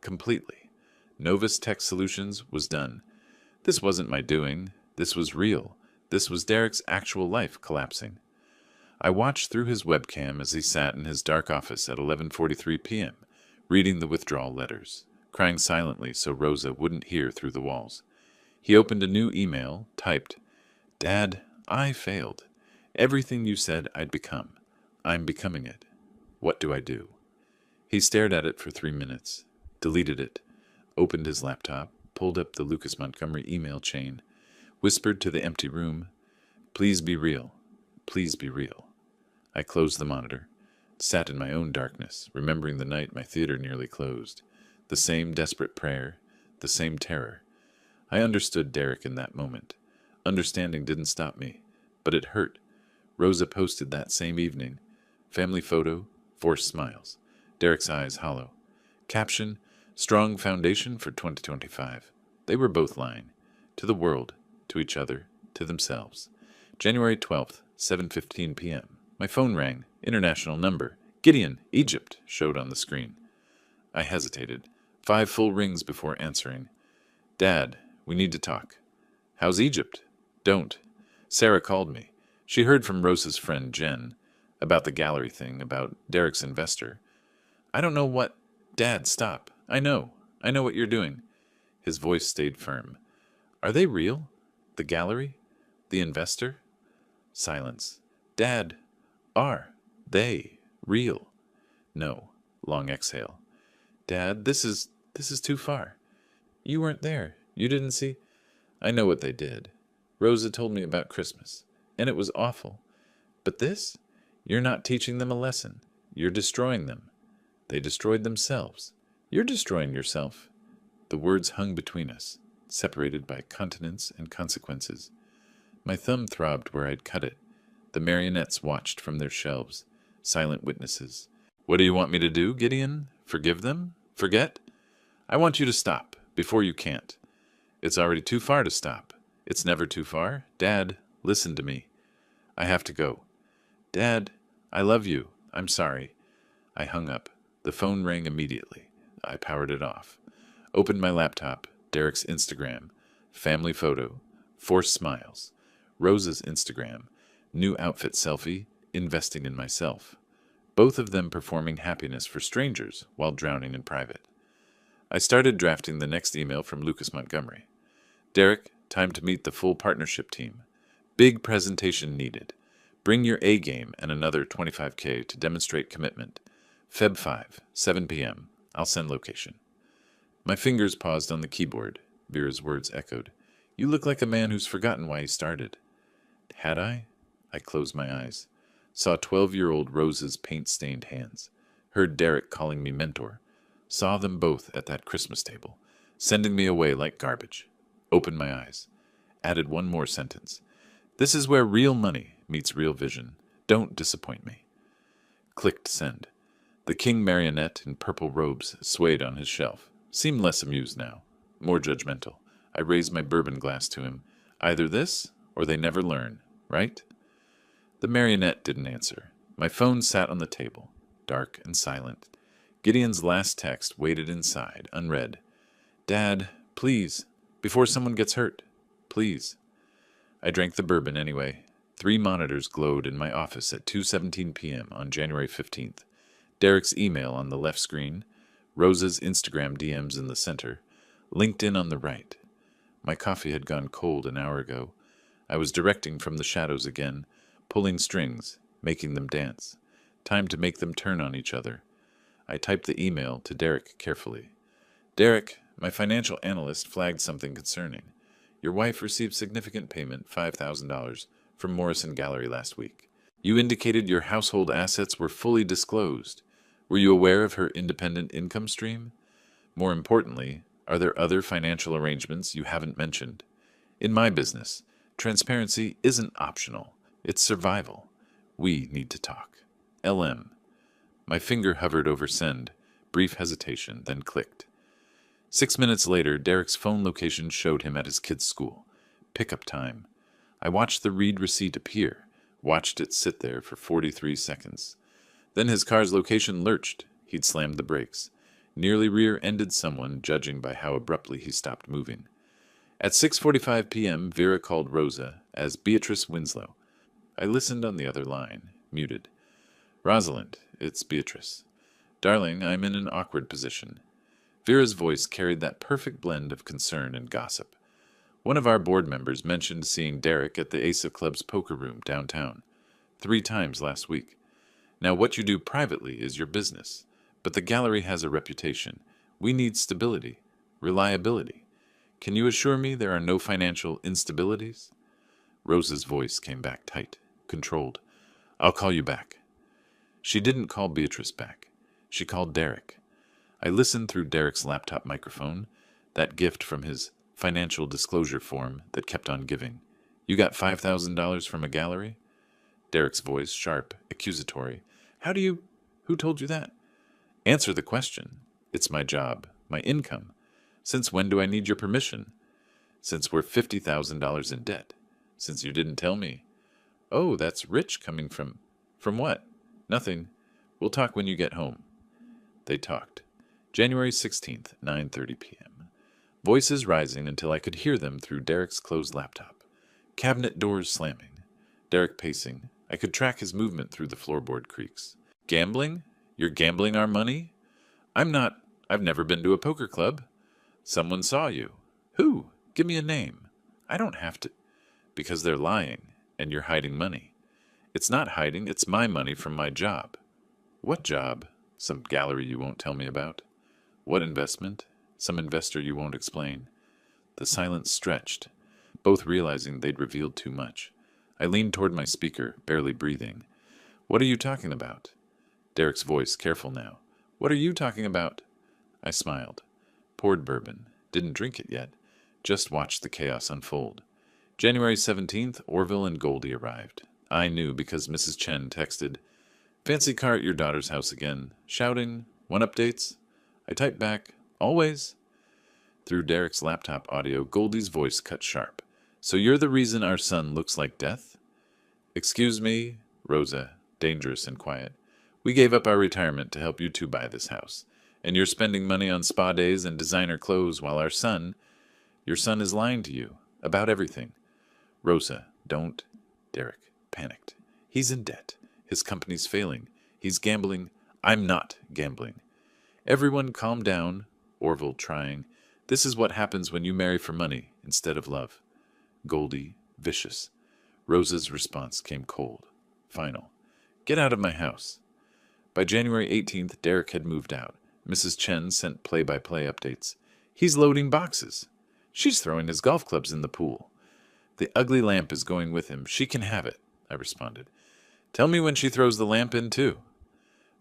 Completely. Novus Tech Solutions was done. This wasn't my doing. This was real. This was Derek's actual life collapsing. I watched through his webcam as he sat in his dark office at 11:43 p.m., reading the withdrawal letters, crying silently so Rosa wouldn't hear through the walls. He opened a new email, typed, "Dad, I failed. Everything you said I'd become. I'm becoming it. What do I do?" He stared at it for 3 minutes, deleted it, opened his laptop, pulled up the Lucas Montgomery email chain, whispered to the empty room, "Please be real. Please be real." I closed the monitor, sat in my own darkness, remembering the night my theater nearly closed. The same desperate prayer, the same terror. I understood Derek in that moment. Understanding didn't stop me, but it hurt. Rosa posted that same evening. Family photo, forced smiles. Derek's eyes hollow. Caption, "Strong foundation for 2025. They were both lying. To the world, to each other, to themselves. January 12th, 7:15 p.m. My phone rang. International number. "Gideon, Egypt," showed on the screen. I hesitated. 5 full rings before answering. "Dad, we need to talk." "How's Egypt?" "Don't." Sarah called me. She heard from Rosa's friend, Jen, about the gallery thing, about Derek's investor. "I don't know what—" "Dad, stop. I know what you're doing." His voice stayed firm. "Are they real? The gallery? The investor?" Silence. "Dad, are they real?" "No." Long exhale. "Dad, this is too far. You weren't there. You didn't see—" "I know what they did. Rosa told me about Christmas, and it was awful. But this? You're not teaching them a lesson. You're destroying them. They destroyed themselves. You're destroying yourself." The words hung between us, separated by continents and consequences. My thumb throbbed where I'd cut it. The marionettes watched from their shelves, silent witnesses. "What do you want me to do, Gideon? Forgive them? Forget?" "I want you to stop, before you can't. It's already too far to stop. It's never too far. Dad, listen to me. I have to go." "Dad, I love you. I'm sorry." I hung up. The phone rang immediately. I powered it off. Opened my laptop, Derek's Instagram, family photo, forced smiles, Rosa's Instagram, new outfit selfie, investing in myself. Both of them performing happiness for strangers while drowning in private. I started drafting the next email from Lucas Montgomery. "Derek, time to meet the full partnership team. Big presentation needed. Bring your A game and another $25K to demonstrate commitment. Feb 5, 7 p.m. I'll send location." My fingers paused on the keyboard. Vera's words echoed. "You look like a man who's forgotten why he started." Had I? I closed my eyes. Saw 12-year-old Rosa's paint-stained hands. Heard Derek calling me mentor. Saw them both at that Christmas table, sending me away like garbage. Opened my eyes. Added one more sentence. "This is where real money meets real vision. Don't disappoint me." Clicked send. The king marionette in purple robes swayed on his shelf. Seemed less amused now, more judgmental. I raised my bourbon glass to him. Either this, or they never learn, right? The marionette didn't answer. My phone sat on the table, dark and silent. Gideon's last text waited inside, unread. "Dad, please, before someone gets hurt, please." I drank the bourbon anyway. 3 monitors glowed in my office at 2:17 p.m. on January 15th. Derek's email on the left screen, Rosa's Instagram DMs in the center, LinkedIn on the right. My coffee had gone cold an hour ago. I was directing from the shadows again, pulling strings, making them dance. Time to make them turn on each other. I typed the email to Derek carefully. Derek, my financial analyst flagged something concerning. Your wife received significant payment, $5,000, from Morrison Gallery last week. You indicated your household assets were fully disclosed. Were you aware of her independent income stream? More importantly, are there other financial arrangements you haven't mentioned? In my business, transparency isn't optional. It's survival. We need to talk. LM. My finger hovered over send. Brief hesitation, then clicked. 6 minutes later, Derek's phone location showed him at his kid's school. Pickup time. I watched the read receipt appear, watched it sit there for 43 seconds. Then his car's location lurched. He'd slammed the brakes. Nearly rear-ended someone, judging by how abruptly he stopped moving. At 6:45 p.m., Vera called Rosa as Beatrice Winslow. I listened on the other line, muted. Rosalind, it's Beatrice. Darling, I'm in an awkward position. Vera's voice carried that perfect blend of concern and gossip. One of our board members mentioned seeing Derek at the Asa Club's poker room downtown 3 times last week. Now, what you do privately is your business, but the gallery has a reputation. We need stability, reliability. Can you assure me there are no financial instabilities? Rosa's voice came back tight, controlled. I'll call you back. She didn't call Beatrice back. She called Derek. I listened through Derek's laptop microphone, that gift from his financial disclosure form that kept on giving. You got $5,000 from a gallery? Derek's voice, sharp, accusatory. Who told you that? Answer the question. It's my job, my income. Since when do I need your permission? Since we're $50,000 in debt. Since you didn't tell me. Oh, that's rich coming from... From what? Nothing. We'll talk when you get home. They talked. January 16th, 9:30 p.m. Voices rising until I could hear them through Derek's closed laptop. Cabinet doors slamming. Derek pacing. I could track his movement through the floorboard creaks. Gambling? You're gambling our money? I've never been to a poker club. Someone saw you. Who? Give me a name. I don't have to. Because they're lying, and you're hiding money. It's not hiding, it's my money from my job. What job? Some gallery you won't tell me about. What investment? Some investor you won't explain. The silence stretched, both realizing they'd revealed too much. I leaned toward my speaker, barely breathing. What are you talking about? Derek's voice, careful now. What are you talking about? I smiled. Poured bourbon. Didn't drink it yet. Just watched the chaos unfold. January 17th, Orville and Goldie arrived. I knew because Mrs. Chen texted, Fancy car at your daughter's house again. Shouting, want updates? I typed back, always. Through Derek's laptop audio, Goldie's voice cut sharp. So you're the reason our son looks like death? Excuse me, Rosa, dangerous and quiet. We gave up our retirement to help you two buy this house. And you're spending money on spa days and designer clothes while your son is lying to you about everything. Rosa, don't. Derek, panicked. He's in debt. His company's failing. He's gambling. I'm not gambling. Everyone calm down, Orville trying. This is what happens when you marry for money instead of love. Goldie, vicious. Rosa's response came cold, final. Get out of my house. By January 18th, Derek had moved out. Mrs. Chen sent play-by-play updates. He's loading boxes. She's throwing his golf clubs in the pool. The ugly lamp is going with him. She can have it, I responded. Tell me when she throws the lamp in, too.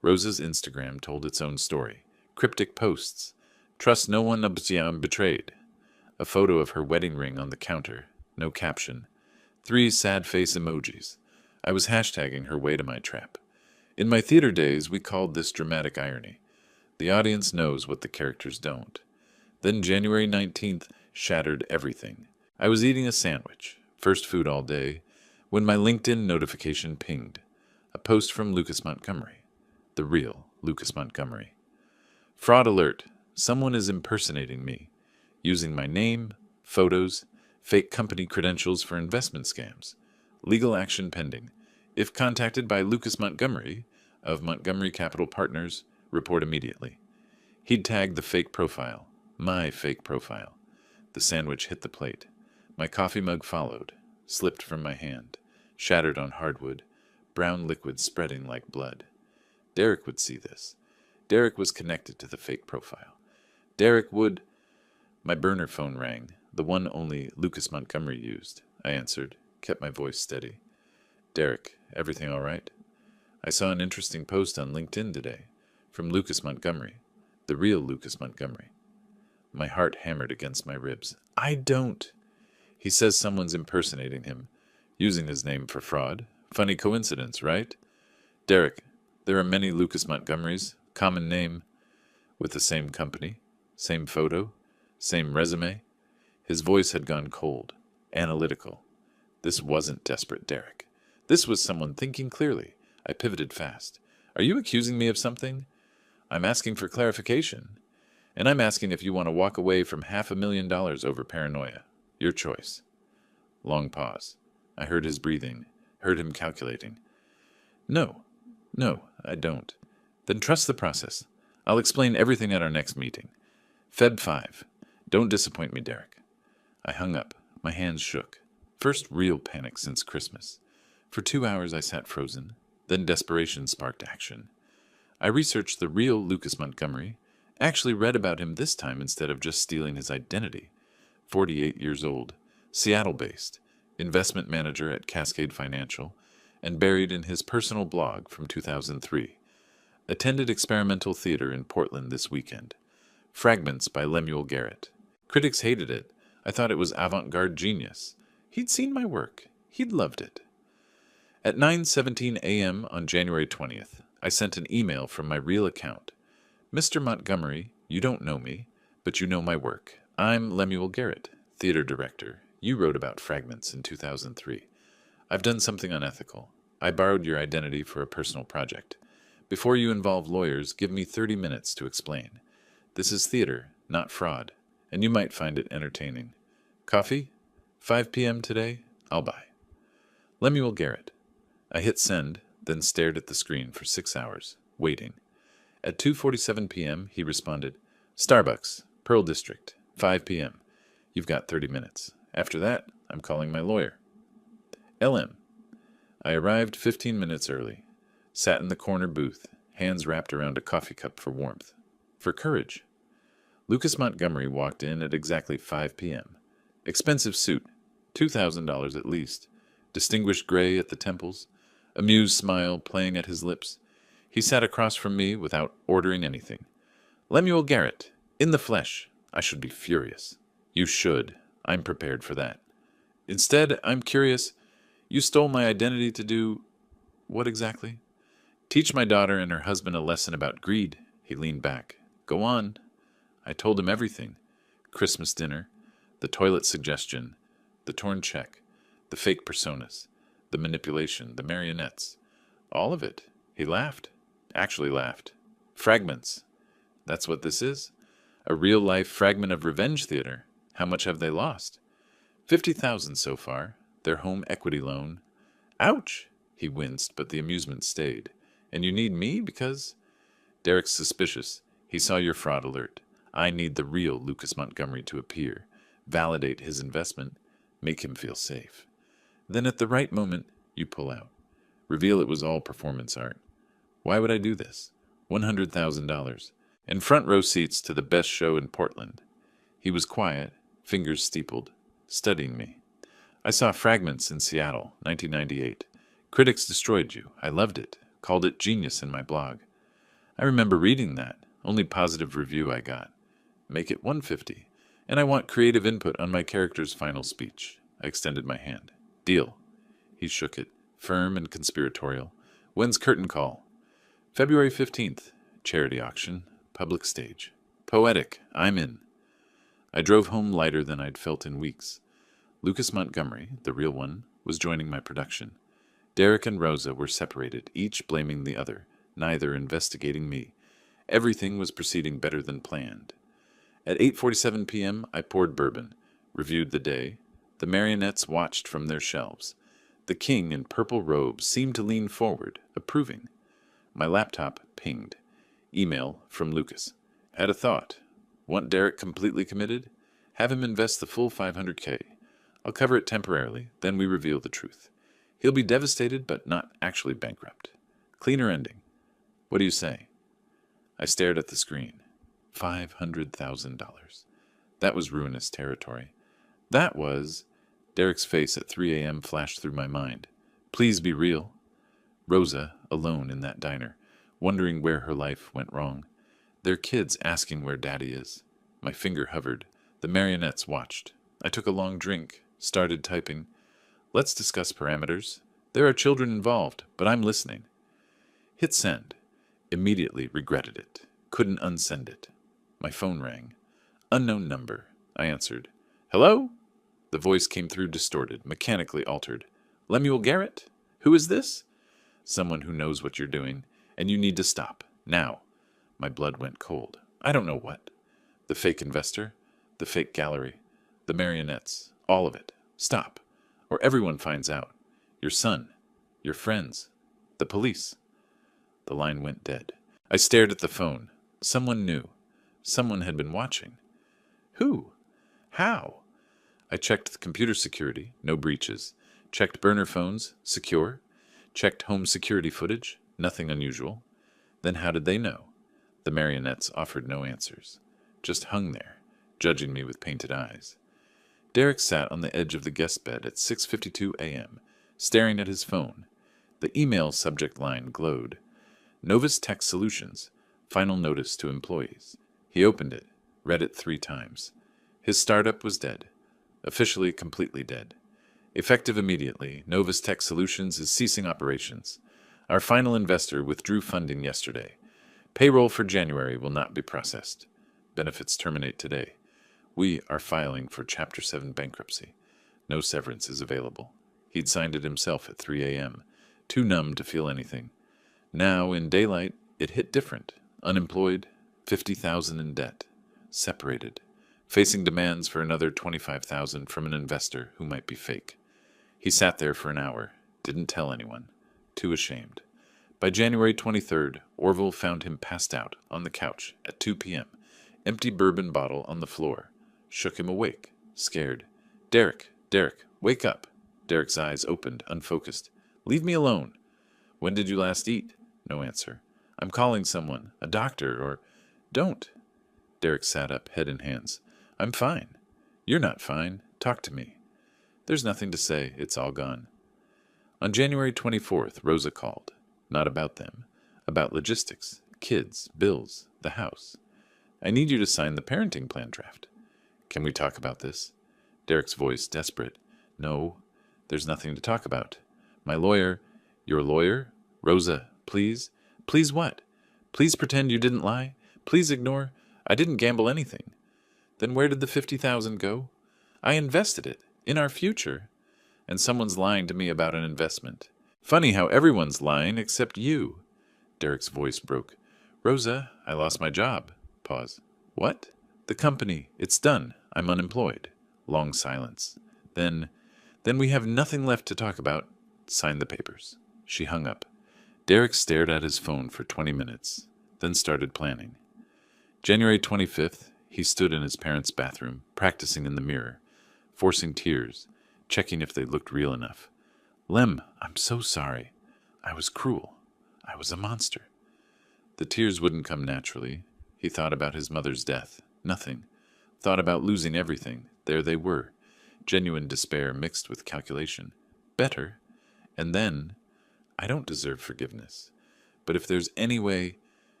Rosa's Instagram told its own story. Cryptic posts. Trust no one, I'm betrayed. A photo of her wedding ring on the counter. No caption. 3 sad face emojis. I was hashtagging her way to my trap. In my theater days, we called this dramatic irony. The audience knows what the characters don't. Then January 19th shattered everything. I was eating a sandwich, first food all day, when my LinkedIn notification pinged. A post from Lucas Montgomery. The real Lucas Montgomery. Fraud alert. Someone is impersonating me, using my name, photos, fake company credentials for investment scams. Legal action pending. If contacted by Lucas Montgomery of Montgomery Capital Partners, report immediately. He'd tagged the fake profile, my fake profile. The sandwich hit the plate. My coffee mug followed, slipped from my hand, shattered on hardwood, brown liquid spreading like blood. Derek would see this. Derek was connected to the fake profile. Derek would... My burner phone rang, the one only Lucas Montgomery used. I answered, kept my voice steady. Derek, everything all right? I saw an interesting post on LinkedIn today, from Lucas Montgomery, the real Lucas Montgomery. My heart hammered against my ribs. I don't. He says someone's impersonating him, using his name for fraud. Funny coincidence, right? Derek, there are many Lucas Montgomerys, common name, with the same company, same photo, same resume. His voice had gone cold, analytical. This wasn't desperate Derek. This was someone thinking clearly. I pivoted fast. Are you accusing me of something? I'm asking for clarification. And I'm asking if you want to walk away from $500,000 over paranoia. Your choice. Long pause. I heard his breathing, heard him calculating. No, I don't. Then trust the process. I'll explain everything at our next meeting. Feb 5. Don't disappoint me, Derek. I hung up. My hands shook. First real panic since Christmas. For 2 hours I sat frozen. Then desperation sparked action. I researched the real Lucas Montgomery, actually read about him this time instead of just stealing his identity. 48 years old, Seattle-based, investment manager at Cascade Financial, and buried in his personal blog from 2003. Attended experimental theater in Portland this weekend. Fragments by Lemuel Garrett. Critics hated it. I thought it was avant-garde genius. He'd seen my work. He'd loved it. At 9:17 a.m. on January 20th, I sent an email from my real account. Mr. Montgomery, you don't know me, but you know my work. I'm Lemuel Garrett, theater director. You wrote about Fragments in 2003. I've done something unethical. I borrowed your identity for a personal project. Before you involve lawyers, give me 30 minutes to explain. This is theater, not fraud, and you might find it entertaining. Coffee? 5 p.m. today? I'll buy. Lemuel Garrett. I hit send, then stared at the screen for 6 hours, waiting. At 2:47 p.m., he responded, Starbucks, Pearl District, 5 p.m. You've got 30 minutes. After that, I'm calling my lawyer. LM. I arrived 15 minutes early. Sat in the corner booth, hands wrapped around a coffee cup for warmth. For courage. Lucas Montgomery walked in at exactly 5 p.m. Expensive suit, $2,000 at least. Distinguished gray at the temples. Amused smile playing at his lips. He sat across from me without ordering anything. Lemuel Garrett, in the flesh. I should be furious. You should. I'm prepared for that. Instead, I'm curious. You stole my identity to do... what exactly? Teach my daughter and her husband a lesson about greed. He leaned back. Go on. I told him everything. Christmas dinner, the toilet suggestion, the torn check, the fake personas, the manipulation, the marionettes. All of it. He laughed. Actually laughed. Fragments. That's what this is? A real-life fragment of revenge theater. How much have they lost? $50,000 so far. Their home equity loan. Ouch! He winced, but the amusement stayed. And you need me because... Derek's suspicious. He saw your fraud alert. I need the real Lucas Montgomery to appear. Validate his investment. Make him feel safe. Then at the right moment, you pull out. Reveal it was all performance art. Why would I do this? $100,000. And front row seats to the best show in Portland. He was quiet, fingers steepled, studying me. I saw Fragments in Seattle, 1998. Critics destroyed you. I loved it. Called it genius in my blog. I remember reading that. Only positive review I got. Make it 150. And I want creative input on my character's final speech. I extended my hand. Deal. He shook it, firm and conspiratorial. When's curtain call? February 15th. Charity auction. Public stage. Poetic. I'm in. I drove home lighter than I'd felt in weeks. Lucas Montgomery, the real one, was joining my production. Derek and Rosa were separated, each blaming the other, neither investigating me. Everything was proceeding better than planned. At 8:47 p.m., I poured bourbon, reviewed the day. The marionettes watched from their shelves. The king in purple robes seemed to lean forward, approving. My laptop pinged. Email from Lucas. Had a thought. Want Derek completely committed? Have him invest the full $500K. I'll cover it temporarily, then we reveal the truth. He'll be devastated, but not actually bankrupt. Cleaner ending. What do you say? I stared at the screen. $500,000. That was ruinous territory. That was... Derek's face at 3 a.m. flashed through my mind. Please be real. Rosa, alone in that diner, wondering where her life went wrong. Their kids asking where Daddy is. My finger hovered. The marionettes watched. I took a long drink, started typing. Let's discuss parameters. There are children involved, but I'm listening. Hit send. Immediately regretted it. Couldn't unsend it. My phone rang. Unknown number. I answered. Hello? The voice came through distorted, mechanically altered. Lemuel Garrett? Who is this? Someone who knows what you're doing, and you need to stop. Now. My blood went cold. I don't know what. The fake investor, the fake gallery, the marionettes, all of it. Stop, or everyone finds out. Your son, your friends, the police. The line went dead. I stared at the phone. Someone knew. Someone had been watching. Who? How? I checked the computer security, no breaches. Checked burner phones, secure. Checked home security footage, nothing unusual. Then how did they know? The marionettes offered no answers. Just hung there, judging me with painted eyes. Derek sat on the edge of the guest bed at 6:52 a.m., staring at his phone. The email subject line glowed. Novus Tech Solutions, final notice to employees. He opened it, read it 3 times. His startup was dead. Officially completely dead. Effective immediately, Novus Tech Solutions is ceasing operations. Our final investor withdrew funding yesterday. Payroll for January will not be processed. Benefits terminate today. We are filing for Chapter 7 bankruptcy. No severance is available. He'd signed it himself at 3 a.m., too numb to feel anything. Now, in daylight, it hit different. Unemployed, $50,000 in debt. Separated. Facing demands for another $25,000 from an investor who might be fake. He sat there for an hour, didn't tell anyone. Too ashamed. By January 23rd, Orville found him passed out on the couch at 2 p.m., empty bourbon bottle on the floor. Shook him awake, scared. Derek, wake up. Derek's eyes opened, unfocused. Leave me alone. When did you last eat? No answer. I'm calling someone, a doctor, or... Don't. Derek sat up, head in hands. I'm fine. You're not fine. Talk to me. There's nothing to say. It's all gone. On January 24th, Rosa called. Not about them. About logistics, kids, bills, the house. I need you to sign the parenting plan draft. Can we talk about this? Derek's voice desperate. No, there's nothing to talk about. My lawyer... Your lawyer? Rosa, please. Please what? Please pretend you didn't lie? Please ignore... I didn't gamble anything. Then where did the $50,000 go? I invested it. In our future. And someone's lying to me about an investment. Funny how everyone's lying except you. Derek's voice broke. Rosa, I lost my job. Pause. What? The company. It's done. I'm unemployed. Long silence. Then we have nothing left to talk about. Sign the papers. She hung up. Derek stared at his phone for 20 minutes, then started planning. January 25th, he stood in his parents' bathroom, practicing in the mirror, forcing tears, checking if they looked real enough. Lem, I'm so sorry. I was cruel. I was a monster. The tears wouldn't come naturally. He thought about his mother's death. Nothing. Thought about losing everything. There they were. Genuine despair mixed with calculation. Better. And then, I don't deserve forgiveness. But if there's any way...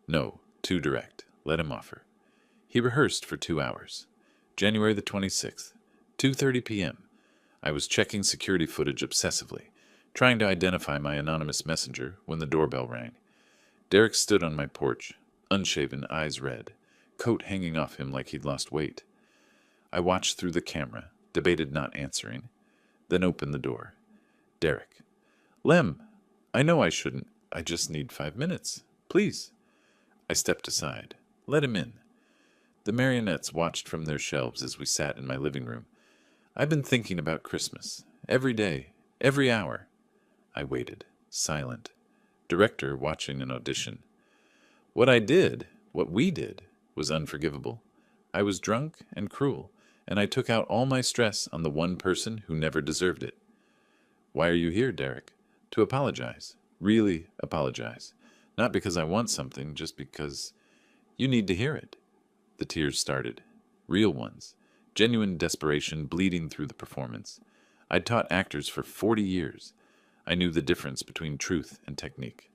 No, too direct. Let him offer. He rehearsed for 2 hours. January the 26th, 2:30 p.m. I was checking security footage obsessively, trying to identify my anonymous messenger when the doorbell rang. Derek stood on my porch, unshaven, eyes red, coat hanging off him like he'd lost weight. I watched through the camera, debated not answering, then opened the door. Derek. Lem, I know I shouldn't. I just need 5 minutes. Please. I stepped aside. Let him in. The marionettes watched from their shelves as we sat in my living room. I've been thinking about Christmas. Every day. Every hour. I waited. Silent. Director watching an audition. What we did, was unforgivable. I was drunk and cruel, and I took out all my stress on the one person who never deserved it. Why are you here, Derek? To apologize. Really apologize. Not because I want something, just because you need to hear it. The tears started. Real ones. Genuine desperation bleeding through the performance. I'd taught actors for 40 years. I knew the difference between truth and technique.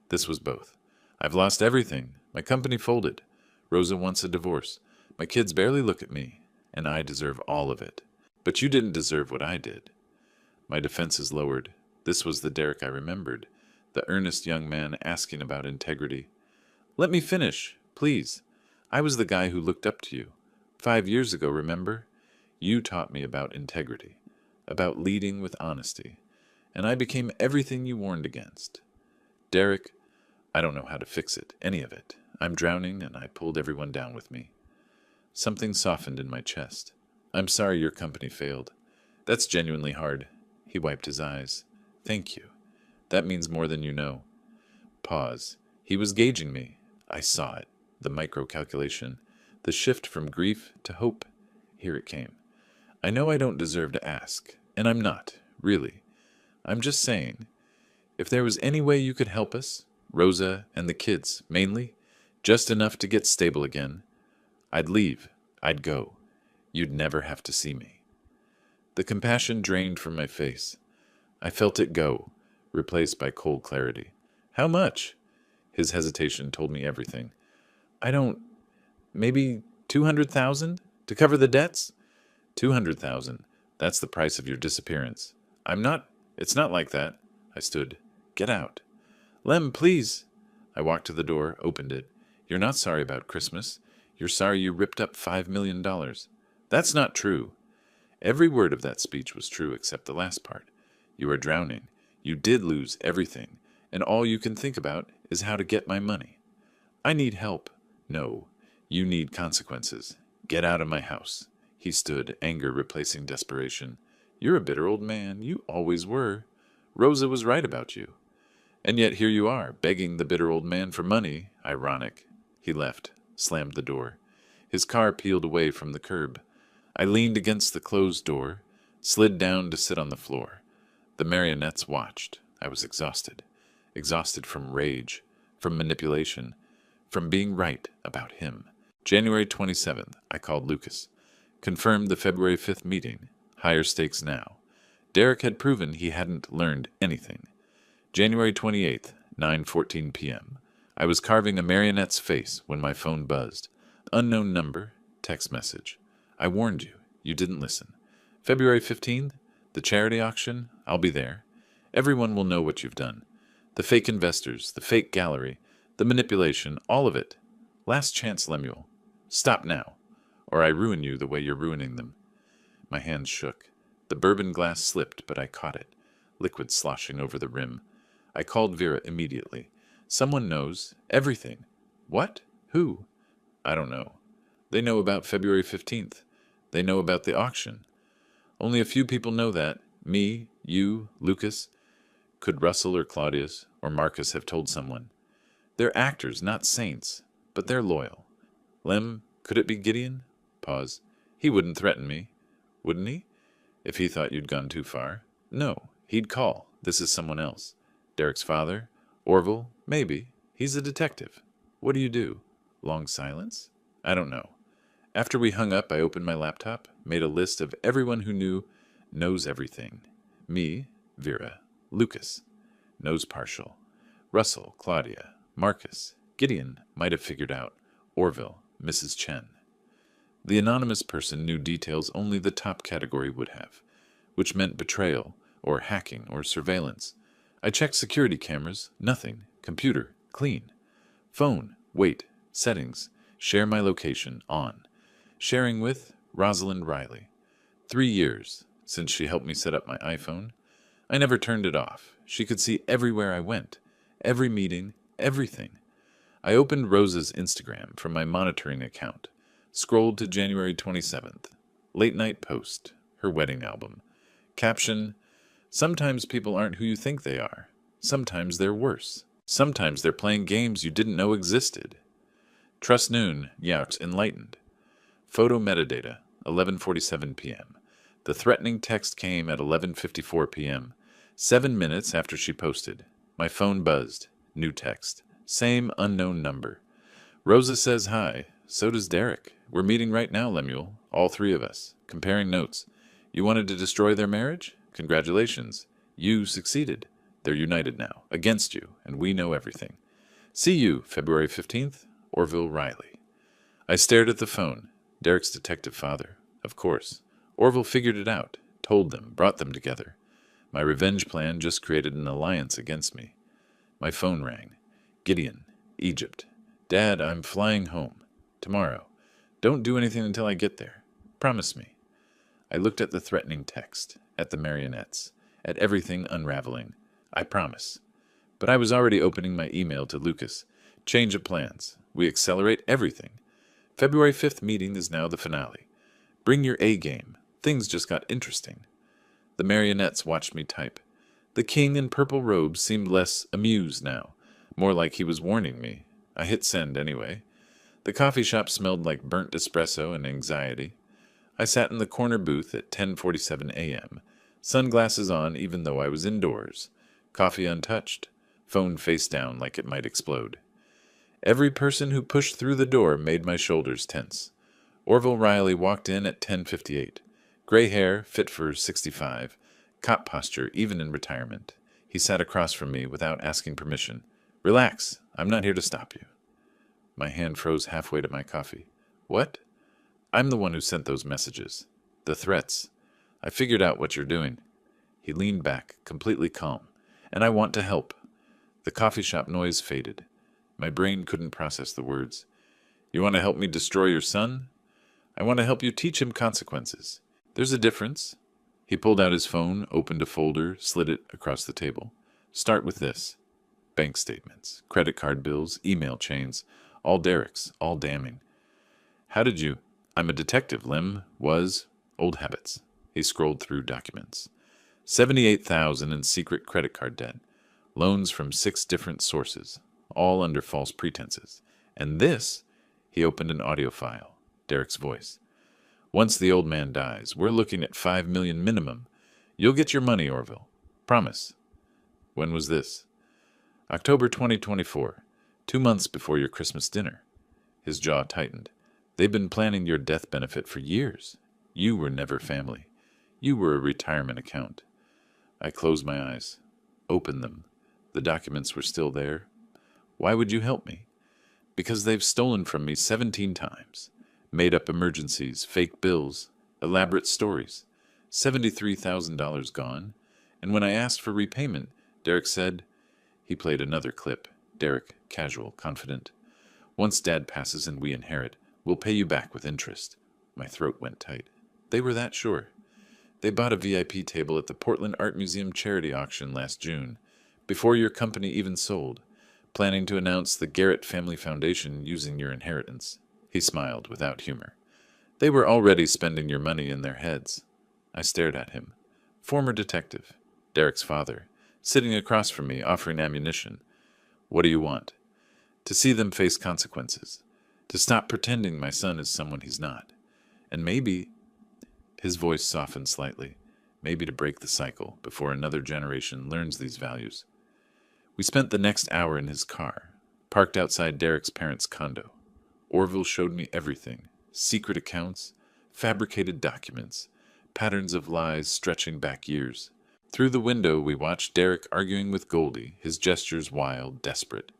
This was both. I've lost everything. My company folded. Rosa wants a divorce. My kids barely look at me, and I deserve all of it. But you didn't deserve what I did. My defenses lowered. This was the Derek I remembered, the earnest young man asking about integrity. Let me finish, please. I was the guy who looked up to you. 5 years ago, remember? You taught me about integrity, about leading with honesty, and I became everything you warned against. Derek, I don't know how to fix it, any of it. I'm drowning, and I pulled everyone down with me. Something softened in my chest. I'm sorry your company failed. That's genuinely hard. He wiped his eyes. Thank you. That means more than you know. Pause. He was gauging me. I saw it. The micro-calculation. The shift from grief to hope. Here it came. I know I don't deserve to ask, and I'm not, really. I'm just saying, if there was any way you could help us, Rosa and the kids, mainly, just enough to get stable again, I'd leave. I'd go. You'd never have to see me. The compassion drained from my face. I felt it go, replaced by cold clarity. How much? His hesitation told me everything. Maybe 200,000 to cover the debts? 200,000. That's the price of your disappearance. It's not like that. I stood. Get out. Lem, please. I walked to the door, opened it. You're not sorry about Christmas. You're sorry you ripped up $5 million. That's not true. Every word of that speech was true except the last part. You are drowning. You did lose everything, and all you can think about is how to get my money. I need help. No, you need consequences. Get out of my house. He stood, anger replacing desperation. You're a bitter old man. You always were. Rosa was right about you. And yet here you are, begging the bitter old man for money. Ironic. He left, slammed the door. His car peeled away from the curb. I leaned against the closed door, slid down to sit on the floor. The marionettes watched. I was exhausted. Exhausted from rage, from manipulation, from being right about him. January 27th, I called Lucas. Confirmed the February 5th meeting. Higher stakes now. Derek had proven he hadn't learned anything. January 28th, 9:14 p.m. I was carving a marionette's face when my phone buzzed. Unknown number, text message. I warned you. You didn't listen. February 15th, the charity auction, I'll be there. Everyone will know what you've done. The fake investors, the fake gallery, the manipulation, all of it. Last chance, Lemuel. Stop now, or I ruin you the way you're ruining them. My hands shook. The bourbon glass slipped, but I caught it, liquid sloshing over the rim. I called Vera immediately. Someone knows everything. What? Who? I don't know. They know about February 15th. They know about the auction. Only a few people know that. Me, you, Lucas. Could Russell or Claudius or Marcus have told someone? They're actors, not saints, but they're loyal. Lem, could it be Gideon? Pause. He wouldn't threaten me. Wouldn't he? If he thought you'd gone too far. No, he'd call. This is someone else. Derek's father? Orville? Maybe. He's a detective. What do you do? Long silence? I don't know. After we hung up, I opened my laptop, made a list of everyone who knows everything. Me, Vera, Lucas, knows partial. Russell, Claudia, Marcus, Gideon might have figured out. Orville, Mrs. Chen. The anonymous person knew details only the top category would have, which meant betrayal, or hacking, or surveillance. I checked security cameras, nothing. Computer, clean. Phone, wait, settings, share my location, on. Sharing with Rosalind Riley. 3 years since she helped me set up my iPhone. I never turned it off. She could see everywhere I went, every meeting, everything. I opened Rosa's Instagram from my monitoring account, scrolled to January 27th. Late night post, her wedding album. Caption, sometimes people aren't who you think they are. Sometimes they're worse. Sometimes they're playing games you didn't know existed. Trust noon, Yaux enlightened. Photo metadata, 11:47 p.m. The threatening text came at 11:54 p.m. 7 minutes after she posted, my phone buzzed. New text. Same unknown number. Rosa says hi. So does Derek. We're meeting right now, Lemuel. All three of us. Comparing notes. You wanted to destroy their marriage? Congratulations. You succeeded. They're united now. Against you. And we know everything. See you, February 15th. Orville Riley. I stared at the phone. Derek's detective father. Of course. Orville figured it out. Told them. Brought them together. My revenge plan just created an alliance against me. My phone rang. Gideon. Egypt. Dad, I'm flying home. Tomorrow. Don't do anything until I get there. Promise me. I looked at the threatening text, at the marionettes, at everything unraveling. I promise. But I was already opening my email to Lucas. Change of plans. We accelerate everything. February 5th meeting is now the finale. Bring your A game. Things just got interesting. The marionettes watched me type. The king in purple robes seemed less amused now, more like he was warning me. I hit send anyway. The coffee shop smelled like burnt espresso and anxiety. I sat in the corner booth at 10:47 a.m., sunglasses on even though I was indoors, coffee untouched, phone face down like it might explode. Every person who pushed through the door made my shoulders tense. Orville Riley walked in at 10:58. Gray hair, fit for 65, cop posture even in retirement. He sat across from me without asking permission. Relax, I'm not here to stop you. My hand froze halfway to my coffee. What? I'm the one who sent those messages. The threats. I figured out what you're doing. He leaned back, completely calm. And I want to help. The coffee shop noise faded. My brain couldn't process the words. You want to help me destroy your son? I want to help you teach him consequences. There's a difference. He pulled out his phone, opened a folder, slid it across the table. Start with this. Bank statements, credit card bills, email chains. All Derek's, all damning. How did you... I'm a detective, Lem. Was... Old habits. He scrolled through documents. $78,000 in secret credit card debt. Loans from 6 different sources, all under false pretenses. And this... He opened an audio file. Derek's voice. Once the old man dies, we're looking at $5 million minimum. You'll get your money, Orville. Promise. When was this? October 2024. 2 months before your Christmas dinner. His jaw tightened. They've been planning your death benefit for years. You were never family. You were a retirement account. I closed my eyes. Opened them. The documents were still there. Why would you help me? Because they've stolen from me 17 times. Made up emergencies, fake bills, elaborate stories. $73,000 gone. And when I asked for repayment, Derek said... He played another clip. Derek, casual, confident. Once Dad passes and we inherit, we'll pay you back with interest. My throat went tight. They were that sure. They bought a VIP table at the Portland Art Museum charity auction last June, before your company even sold, planning to announce the Garrett Family Foundation using your inheritance. He smiled without humor. They were already spending your money in their heads. I stared at him. Former detective, Derek's father, sitting across from me offering ammunition. What do you want? To see them face consequences. To stop pretending my son is someone he's not. And maybe... His voice softened slightly. Maybe to break the cycle before another generation learns these values. We spent the next hour in his car, parked outside Derek's parents' condo. Orville showed me everything. Secret accounts, fabricated documents, patterns of lies stretching back years. Through the window we watched Derek arguing with Goldie, his gestures wild, desperate.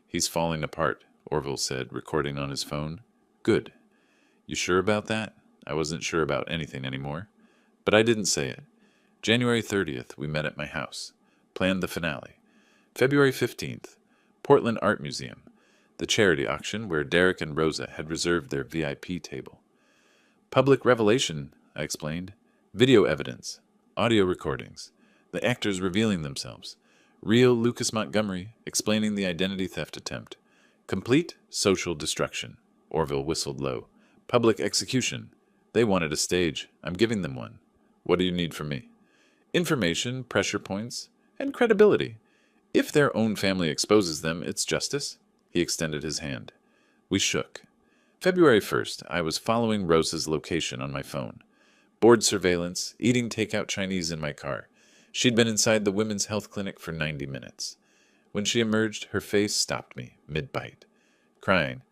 He's falling apart, Orville said, recording on his phone. Good. You sure about that? I wasn't sure about anything anymore. But I didn't say it. January 30th, we met at my house. Planned the finale. February 15th, Portland Art Museum. The charity auction where Derek and Rosa had reserved their VIP table. Public revelation, I explained. Video evidence. Audio recordings. The actors revealing themselves. Real Lucas Montgomery explaining the identity theft attempt. Complete social destruction. Orville whistled low. Public execution. They wanted a stage. I'm giving them one. What do you need from me? Information, pressure points, and credibility. If their own family exposes them, it's justice. He extended his hand. We shook. February 1st, I was following Rosa's location on my phone. Board surveillance, eating takeout Chinese in my car. She'd been inside the women's health clinic for 90 minutes. When she emerged, her face stopped me mid-bite, crying,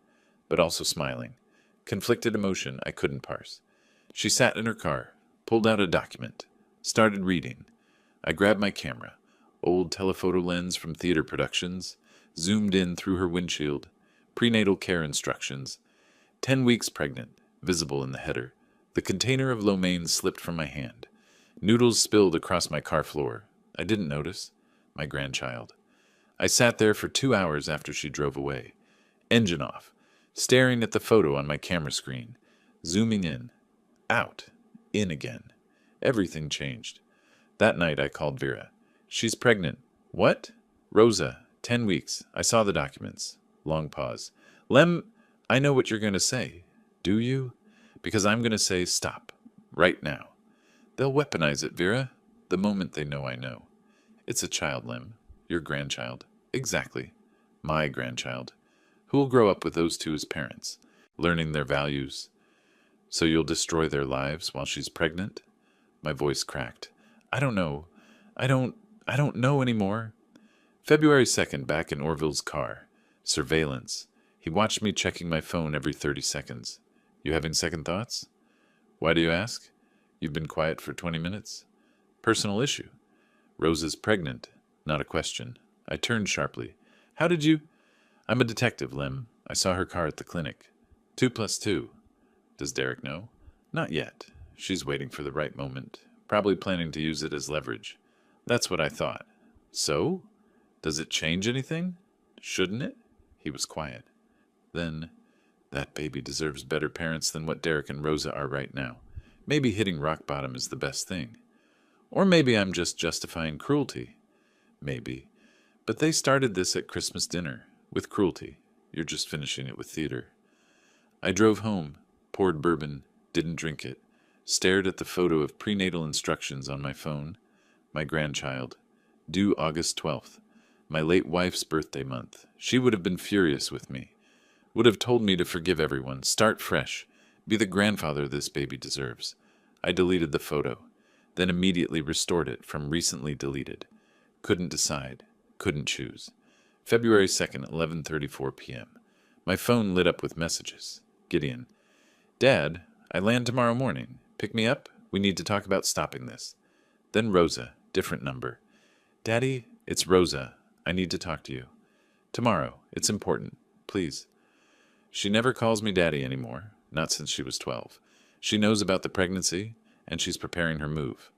but also smiling. Conflicted emotion I couldn't parse. She sat in her car, pulled out a document, started reading. I grabbed my camera, old telephoto lens from theater productions, zoomed in through her windshield, prenatal care instructions. 10 weeks pregnant, visible in the header. The container of lo mein slipped from my hand. Noodles spilled across my car floor. I didn't notice. My grandchild. I sat there for 2 hours after she drove away. Engine off, staring at the photo on my camera screen. Zooming in. Out. In again. Everything changed. That night I called Vera. She's pregnant. What? Rosa. 10 weeks. I saw the documents. Long pause. Lem, I know what you're going to say. Do you? Because I'm going to say stop. Right now. They'll weaponize it, Vera, the moment they know I know. It's a child, Lem. Your grandchild. Exactly. My grandchild. Who will grow up with those two as parents, learning their values. So you'll destroy their lives while she's pregnant? My voice cracked. I don't know. I don't know anymore. February 2nd, back in Orville's car. Surveillance. He watched me checking my phone every 30 seconds. You having second thoughts? Why do you ask? You've been quiet for 20 minutes. Personal issue. Rosa's pregnant. Not a question. I turned sharply. How did you? I'm a detective, Lem. I saw her car at the clinic. 2 plus 2. Does Derek know? Not yet. She's waiting for the right moment. Probably planning to use it as leverage. That's what I thought. So? Does it change anything? Shouldn't it? He was quiet. Then, that baby deserves better parents than what Derek and Rosa are right now. Maybe hitting rock bottom is the best thing. Or maybe I'm just justifying cruelty. Maybe. But they started this at Christmas dinner, with cruelty. You're just finishing it with theater. I drove home, poured bourbon, didn't drink it, stared at the photo of prenatal instructions on my phone, my grandchild, due August 12th, my late wife's birthday month. She would have been furious with me, would have told me to forgive everyone, start fresh, be the grandfather this baby deserves. I deleted the photo, then immediately restored it from recently deleted. Couldn't decide, couldn't choose. February 2nd, 11:34 p.m. My phone lit up with messages. Gideon. Dad, I land tomorrow morning. Pick me up. We need to talk about stopping this. Then Rosa, different number. Daddy, it's Rosa. I need to talk to you. Tomorrow. It's important. Please. She never calls me Daddy anymore, not since she was 12. She knows about the pregnancy, and she's preparing her move.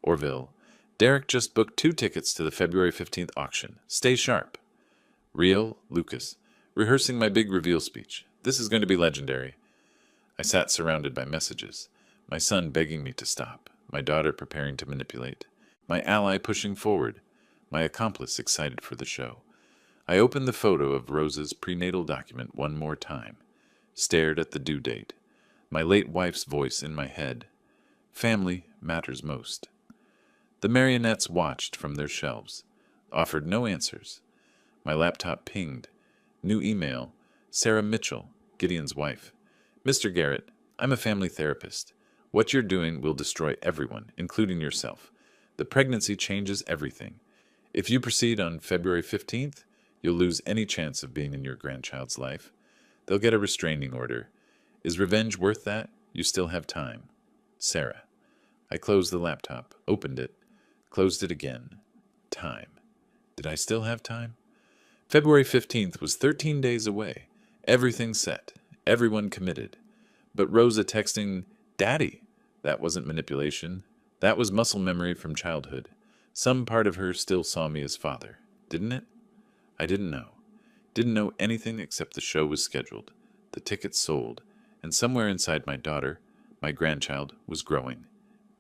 Orville. Derek just booked 2 tickets to the February 15th auction. Stay sharp. Real, Lucas. Rehearsing my big reveal speech. This is going to be legendary. I sat surrounded by messages. My son begging me to stop. My daughter preparing to manipulate. My ally pushing forward. My accomplice excited for the show. I opened the photo of Rosa's prenatal document one more time. Stared at the due date. My late wife's voice in my head. Family matters most. The marionettes watched from their shelves. Offered no answers. My laptop pinged. New email. Sarah Mitchell, Gideon's wife. Mr. Garrett, I'm a family therapist. What you're doing will destroy everyone, including yourself. The pregnancy changes everything. If you proceed on February 15th, you'll lose any chance of being in your grandchild's life. They'll get a restraining order. Is revenge worth that? You still have time. Sarah. I closed the laptop, opened it, closed it again. Time. Did I still have time? February 15th was 13 days away. Everything set. Everyone committed. But Rosa texting, Daddy. That wasn't manipulation. That was muscle memory from childhood. Some part of her still saw me as father. Didn't it? I didn't know. Didn't know anything except the show was scheduled. The tickets sold. And somewhere inside my daughter, my grandchild, was growing.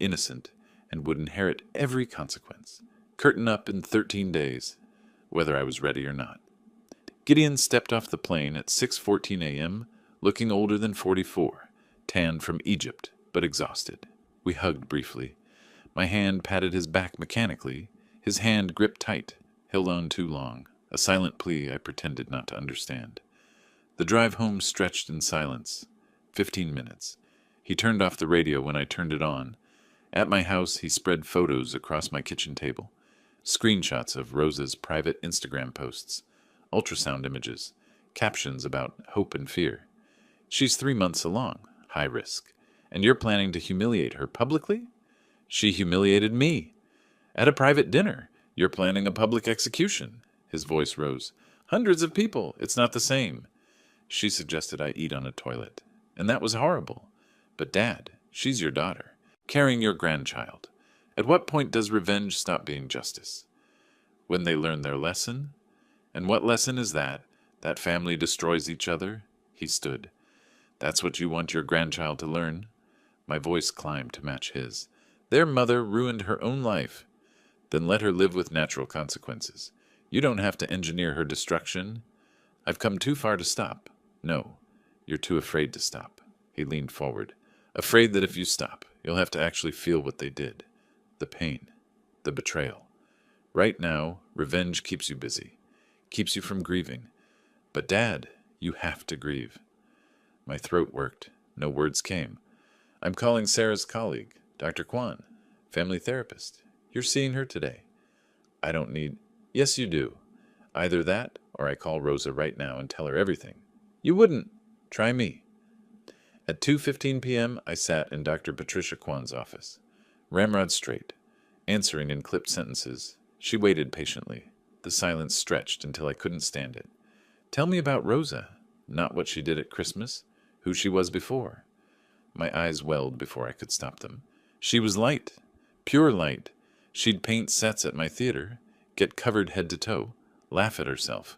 Innocent. And would inherit every consequence. Curtain up in 13 days. Whether I was ready or not. Gideon stepped off the plane at 6:14 a.m., looking older than 44, tanned from Egypt, but exhausted. We hugged briefly. My hand patted his back mechanically. His hand gripped tight, held on too long, a silent plea I pretended not to understand. The drive home stretched in silence. 15 minutes. He turned off the radio when I turned it on. At my house, he spread photos across my kitchen table, screenshots of Rosa's private Instagram posts, ultrasound images, captions about hope and fear. She's 3 months along, high risk, and you're planning to humiliate her publicly? She humiliated me. At a private dinner, you're planning a public execution. His voice rose. Hundreds of people, it's not the same. She suggested I eat on a toilet, and that was horrible. But Dad, she's your daughter, carrying your grandchild. At what point does revenge stop being justice? When they learn their lesson? And what lesson is that? That family destroys each other? He stood. That's what you want your grandchild to learn? My voice climbed to match his. Their mother ruined her own life. Then let her live with natural consequences. You don't have to engineer her destruction. I've come too far to stop. No, you're too afraid to stop. He leaned forward. Afraid that if you stop, you'll have to actually feel what they did. The pain. The betrayal. Right now, revenge keeps you busy. Keeps you from grieving. But Dad, you have to grieve. My throat worked. No words came. I'm calling Sarah's colleague, Dr. Kwan, family therapist. You're seeing her today. I don't need... Yes, you do. Either that, or I call Rosa right now and tell her everything. You wouldn't. Try me. At 2:15 p.m., I sat in Dr. Patricia Kwan's office, ramrod straight, answering in clipped sentences. She waited patiently. The silence stretched until I couldn't stand it. Tell me about Rosa, not what she did at Christmas, who she was before. My eyes welled before I could stop them. She was light, pure light. She'd paint sets at my theater, get covered head to toe, laugh at herself.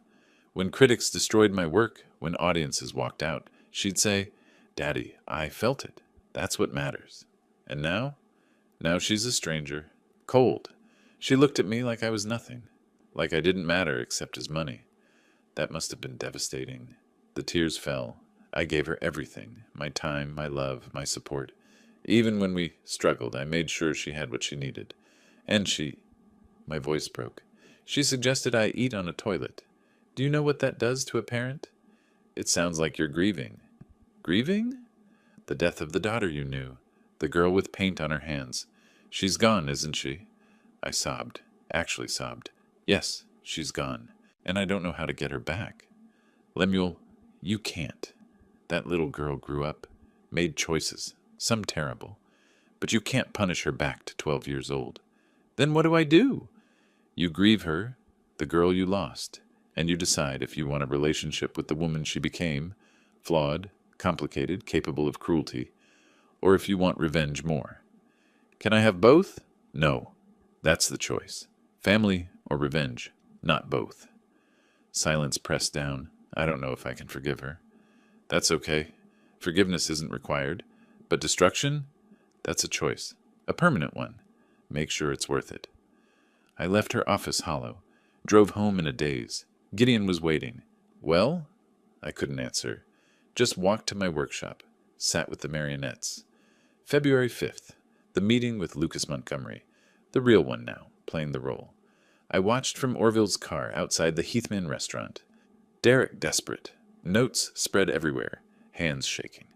When critics destroyed my work, when audiences walked out, she'd say, Daddy, I felt it. That's what matters. And now? Now she's a stranger, cold. She looked at me like I was nothing, like I didn't matter except as money. That must have been devastating. The tears fell. I gave her everything, my time, my love, my support. Even when we struggled, I made sure she had what she needed. And my voice broke. She suggested I eat on a toilet. Do you know what that does to a parent? It sounds like you're grieving. Grieving? The death of the daughter you knew, the girl with paint on her hands. She's gone, isn't she? I sobbed, actually sobbed. Yes, she's gone, and I don't know how to get her back. Lemuel, you can't. That little girl grew up, made choices, some terrible, but you can't punish her back to 12 years old. Then what do I do? You grieve her, the girl you lost, and you decide if you want a relationship with the woman she became, flawed, complicated, capable of cruelty, or if you want revenge more. Can I have both? No. That's the choice. Family or revenge, not both. Silence pressed down. I don't know if I can forgive her. That's okay. Forgiveness isn't required. But destruction? That's a choice. A permanent one. Make sure it's worth it. I left her office hollow. Drove home in a daze. Gideon was waiting. Well? I couldn't answer. Just walked to my workshop. Sat with the marionettes. February 5th. The meeting with Lucas Montgomery. The real one now, playing the role. I watched from Orville's car outside the Heathman restaurant. Derek desperate. Notes spread everywhere. Hands shaking.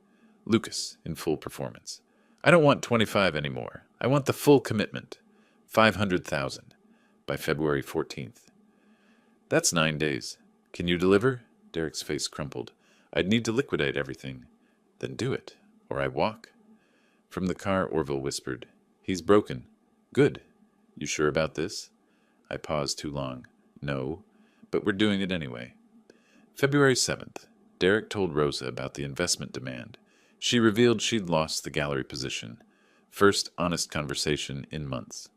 Lucas in full performance. I don't want 25 anymore. I want the full commitment. 500,000 by February 14th. That's 9 days. Can you deliver? Derek's face crumpled. I'd need to liquidate everything. Then do it, or I walk. From the car, Orville whispered, He's broken. Good. You sure about this? I paused too long. No, but we're doing it anyway. February 7th. Derek told Rosa about the investment demand. She revealed she'd lost the gallery position. First honest conversation in months.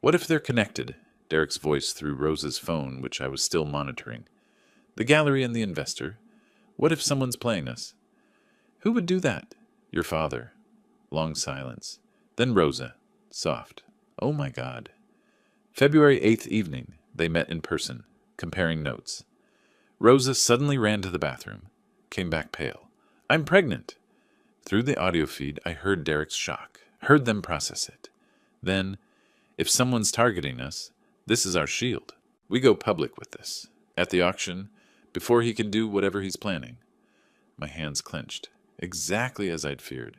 What if they're connected? Derek's voice through Rosa's phone, which I was still monitoring. The gallery and the investor. What if someone's playing us? Who would do that? Your father. Long silence. Then Rosa. Soft. Oh my God. February 8th evening, they met in person, comparing notes. Rosa suddenly ran to the bathroom, came back pale. I'm pregnant. Through the audio feed, I heard Derek's shock, heard them process it. Then, if someone's targeting us, this is our shield. We go public with this. At the auction, before he can do whatever he's planning. My hands clenched, exactly as I'd feared.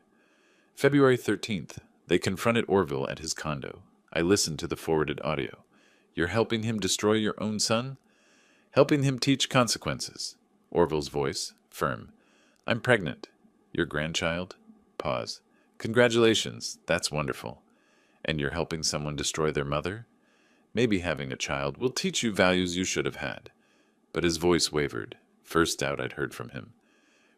February 13th, They confronted Orville at his condo. I listened to the forwarded audio. You're helping him destroy your own son? Helping him teach consequences. Orville's voice, firm. I'm pregnant. Your grandchild? Pause. Congratulations, that's wonderful. And you're helping someone destroy their mother? Maybe having a child will teach you values you should have had. But his voice wavered. First doubt I'd heard from him.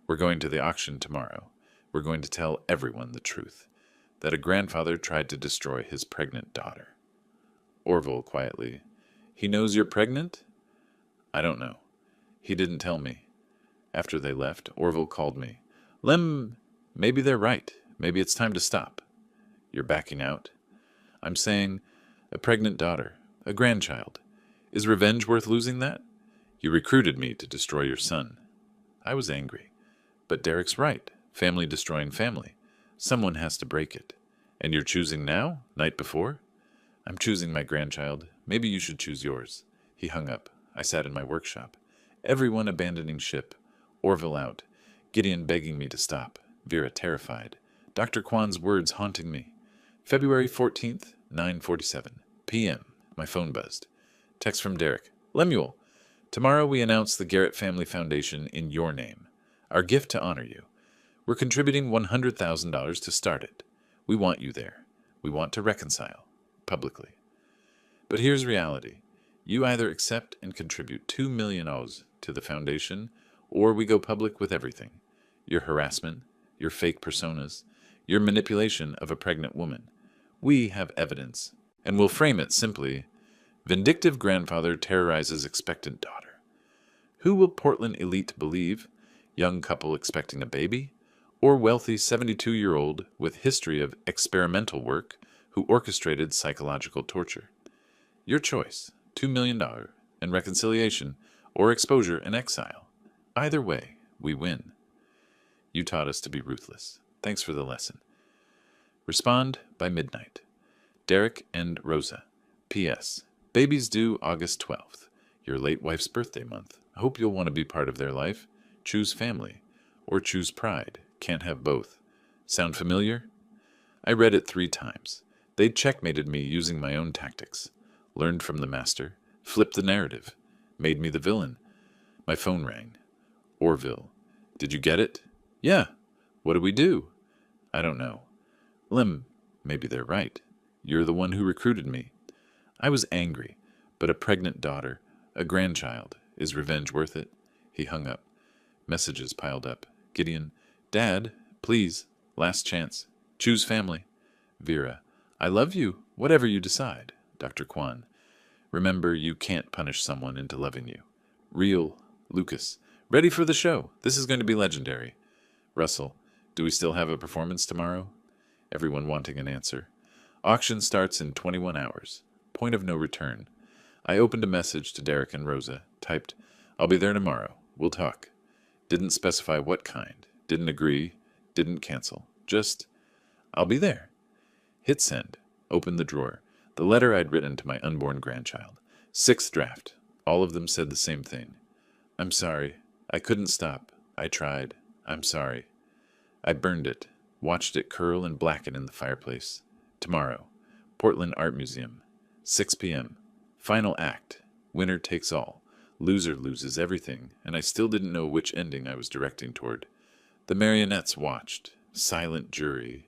We're going to the auction tomorrow. We're going to tell everyone the truth. That a grandfather tried to destroy his pregnant daughter. Orville quietly. He knows you're pregnant? I don't know. He didn't tell me. After they left, Orville called me. Lem, maybe they're right. Maybe it's time to stop. You're backing out? I'm saying, a pregnant daughter, a grandchild. Is revenge worth losing that? You recruited me to destroy your son. I was angry. But Derek's right. Family destroying family. Someone has to break it. And you're choosing now? Night before? I'm choosing my grandchild. Maybe you should choose yours. He hung up. I sat in my workshop. Everyone abandoning ship. Orville out. Gideon begging me to stop. Vera terrified. Dr. Kwan's words haunting me. February 14th, 9:47 p.m. My phone buzzed. Text from Derek. Lemuel, tomorrow we announce the Garrett Family Foundation in your name. Our gift to honor you. We're contributing $100,000 to start it. We want you there. We want to reconcile. Publicly. But here's reality. You either accept and contribute $2 million to the foundation, or we go public with everything. Your harassment, your fake personas, your manipulation of a pregnant woman. We have evidence, and we'll frame it simply, vindictive grandfather terrorizes expectant daughter. Who will Portland elite believe? Young couple expecting a baby? Or wealthy 72-year-old with history of experimental work who orchestrated psychological torture? Your choice, $2 million and reconciliation, or exposure and exile. Either way, we win. You taught us to be ruthless. Thanks for the lesson. Respond by midnight. Derek and Rosa. P.S. Baby's due August 12th. Your late wife's birthday month. I hope you'll want to be part of their life. Choose family. Or choose pride. Can't have both. Sound familiar? I read it 3 times. They'd checkmated me using my own tactics. Learned from the master. Flipped the narrative. Made me the villain. My phone rang. Orville. Did you get it? Yeah. What do we do? I don't know. Lem, maybe they're right. You're the one who recruited me. I was angry, but a pregnant daughter, a grandchild, is revenge worth it? He hung up. Messages piled up. Gideon, Dad, please, last chance. Choose family. Vera, I love you, whatever you decide. Dr. Kwan, remember you can't punish someone into loving you. Real, Lucas, ready for the show. This is going to be legendary. Russell, do we still have a performance tomorrow? Everyone wanting an answer. Auction starts in 21 hours. Point of no return. I opened a message to Derek and Rosa. Typed, I'll be there tomorrow. We'll talk. Didn't specify what kind. Didn't agree. Didn't cancel. Just, I'll be there. Hit send. Opened the drawer. The letter I'd written to my unborn grandchild. 6th draft. All of them said the same thing. I'm sorry. I couldn't stop. I tried. I'm sorry. I burned it. Watched it curl and blacken in the fireplace. Tomorrow. Portland Art Museum. 6 p.m. Final act. Winner takes all. Loser loses everything, and I still didn't know which ending I was directing toward. The marionettes watched. Silent jury.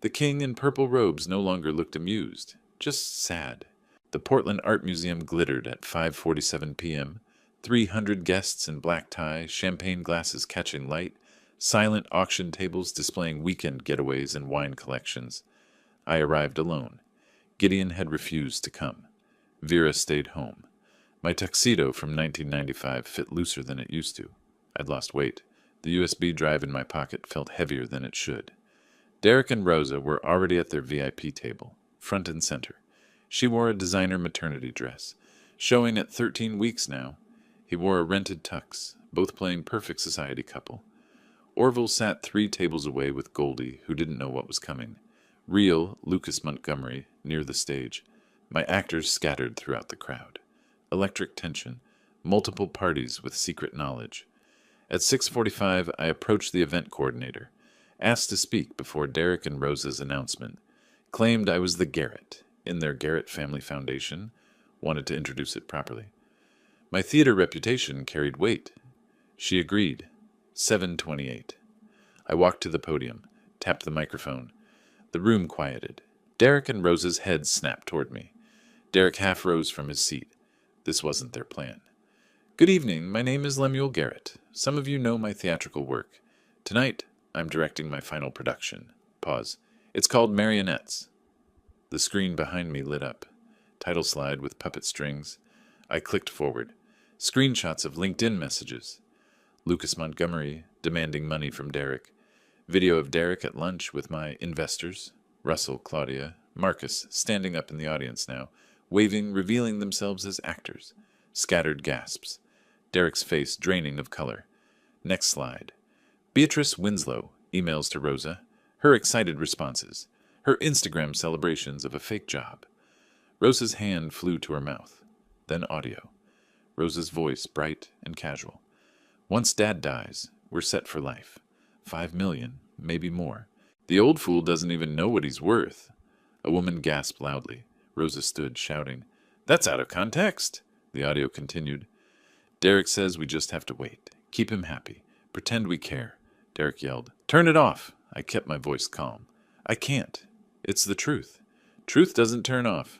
The king in purple robes no longer looked amused. Just sad. The Portland Art Museum glittered at 5:47 p.m. 300 guests in black tie, champagne glasses catching light, silent auction tables displaying weekend getaways and wine collections. I arrived alone. Gideon had refused to come. Vera stayed home. My tuxedo from 1995 fit looser than it used to. I'd lost weight. The USB drive in my pocket felt heavier than it should. Derek and Rosa were already at their VIP table, front and center. She wore a designer maternity dress, showing at 13 weeks now. He wore a rented tux, both playing perfect society couple. Orville sat 3 tables away with Goldie, who didn't know what was coming. Real Lucas Montgomery, near the stage. My actors scattered throughout the crowd. Electric tension. Multiple parties with secret knowledge. At 6:45, I approached the event coordinator. Asked to speak before Derek and Rosa's announcement. claimed I was the Garrett in their Garrett Family Foundation, wanted to introduce it properly. My theater reputation carried weight. She agreed. 7:28. I walked to the podium, tapped the microphone. The room quieted. Derek and Rosa's heads snapped toward me. Derek half rose from his seat. This wasn't their plan. Good evening, my name is Lemuel Garrett. Some of you know my theatrical work. Tonight, I'm directing my final production. Pause. It's called Marionettes. The screen behind me lit up. Title slide with puppet strings. I clicked forward. Screenshots of LinkedIn messages. Lucas Montgomery demanding money from Derek. Video of Derek at lunch with my investors. Russell, Claudia, Marcus standing up in the audience now, waving, revealing themselves as actors. Scattered gasps. Derek's face draining of color. Next slide. Beatrice Winslow emails to Rosa. Her excited responses. Her Instagram celebrations of a fake job. Rosa's hand flew to her mouth. Then audio. Rosa's voice bright and casual. Once Dad dies, we're set for life. 5 million, maybe more. The old fool doesn't even know what he's worth. A woman gasped loudly. Rosa stood, shouting, That's out of context. The audio continued. Derek says we just have to wait. Keep him happy. Pretend we care. Derek yelled, Turn it off. I kept my voice calm. I can't. It's the truth. Truth doesn't turn off.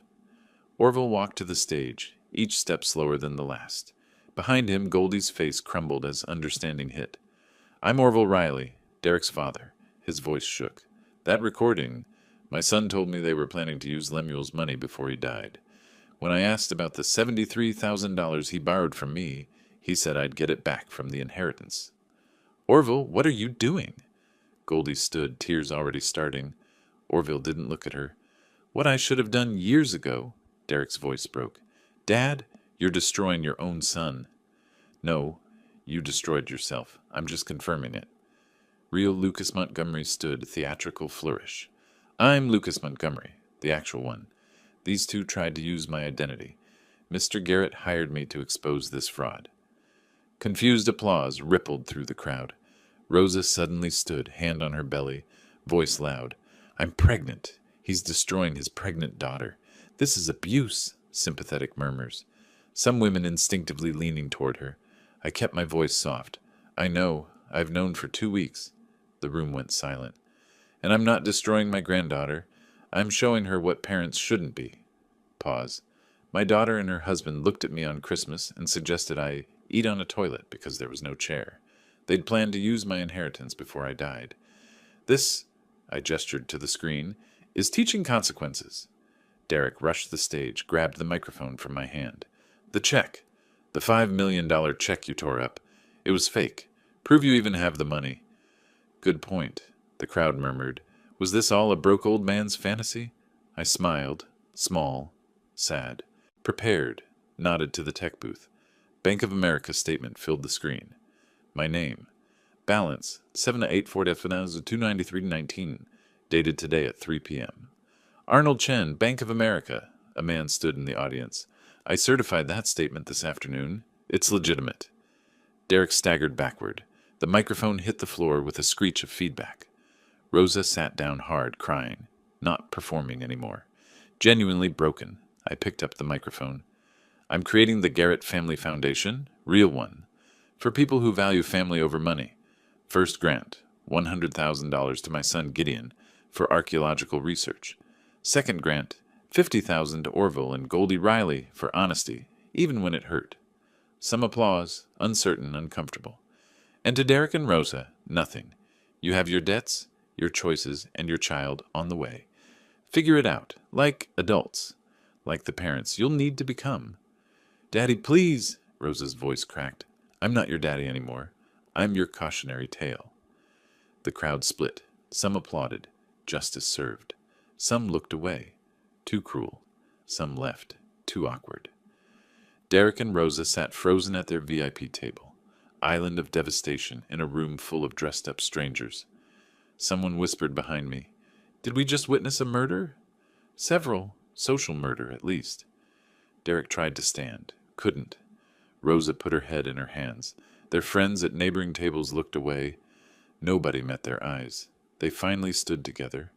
Orville walked to the stage, each step slower than the last. Behind him, Goldie's face crumbled as understanding hit. I'm Orville Riley, Derek's father. His voice shook. That recording, my son told me they were planning to use Lemuel's money before he died. When I asked about the $73,000 he borrowed from me, he said I'd get it back from the inheritance. Orville, what are you doing? Goldie stood, tears already starting. Orville didn't look at her. What I should have done years ago, Derek's voice broke. Dad, you're destroying your own son. No, you destroyed yourself. I'm just confirming it. Real Lucas Montgomery stood, theatrical flourish. I'm Lucas Montgomery, the actual one. These two tried to use my identity. Mr. Garrett hired me to expose this fraud. Confused applause rippled through the crowd. Rosa suddenly stood, hand on her belly, voice loud. I'm pregnant. He's destroying his pregnant daughter. This is abuse, sympathetic murmurs. Some women instinctively leaning toward her. I kept my voice soft. I know. I've known for 2 weeks. The room went silent. And I'm not destroying my granddaughter. I'm showing her what parents shouldn't be. Pause. My daughter and her husband looked at me on Christmas and suggested I eat on a toilet because there was no chair. They'd planned to use my inheritance before I died. This, I gestured to the screen, is teaching consequences. Derek rushed the stage, grabbed the microphone from my hand. The check. The $5 million check you tore up. It was fake. Prove you even have the money. Good point, the crowd murmured. Was this all a broke old man's fantasy? I smiled, small, sad. Prepared, nodded to the tech booth. Bank of America statement filled the screen. My name. Balance, 7-8-4-293-19. Dated today at 3 p.m. Arnold Chen, Bank of America. A man stood in the audience. I certified that statement this afternoon. It's legitimate. Derek staggered backward. The microphone hit the floor with a screech of feedback. Rosa sat down hard, crying, not performing anymore. Genuinely broken, I picked up the microphone. I'm creating the Garrett Family Foundation, real one, for people who value family over money. First grant, $100,000 to my son Gideon for archaeological research. Second grant, $50,000 to Orville and Goldie Riley for honesty, even when it hurt. Some applause, uncertain, uncomfortable. And to Derek and Rosa, nothing. You have your debts, your choices, and your child on the way. Figure it out, like adults, like the parents you'll need to become. Daddy, please, Rosa's voice cracked. I'm not your daddy anymore. I'm your cautionary tale. The crowd split. Some applauded. Justice served. Some looked away. Too cruel. Some left. Too awkward. Derek and Rosa sat frozen at their VIP table. Island of devastation in a room full of dressed-up strangers. Someone whispered behind me, Did we just witness a murder? Several. Social murder, at least. Derek tried to stand. Couldn't. Rosa put her head in her hands. Their friends at neighboring tables looked away. Nobody met their eyes. They finally stood together.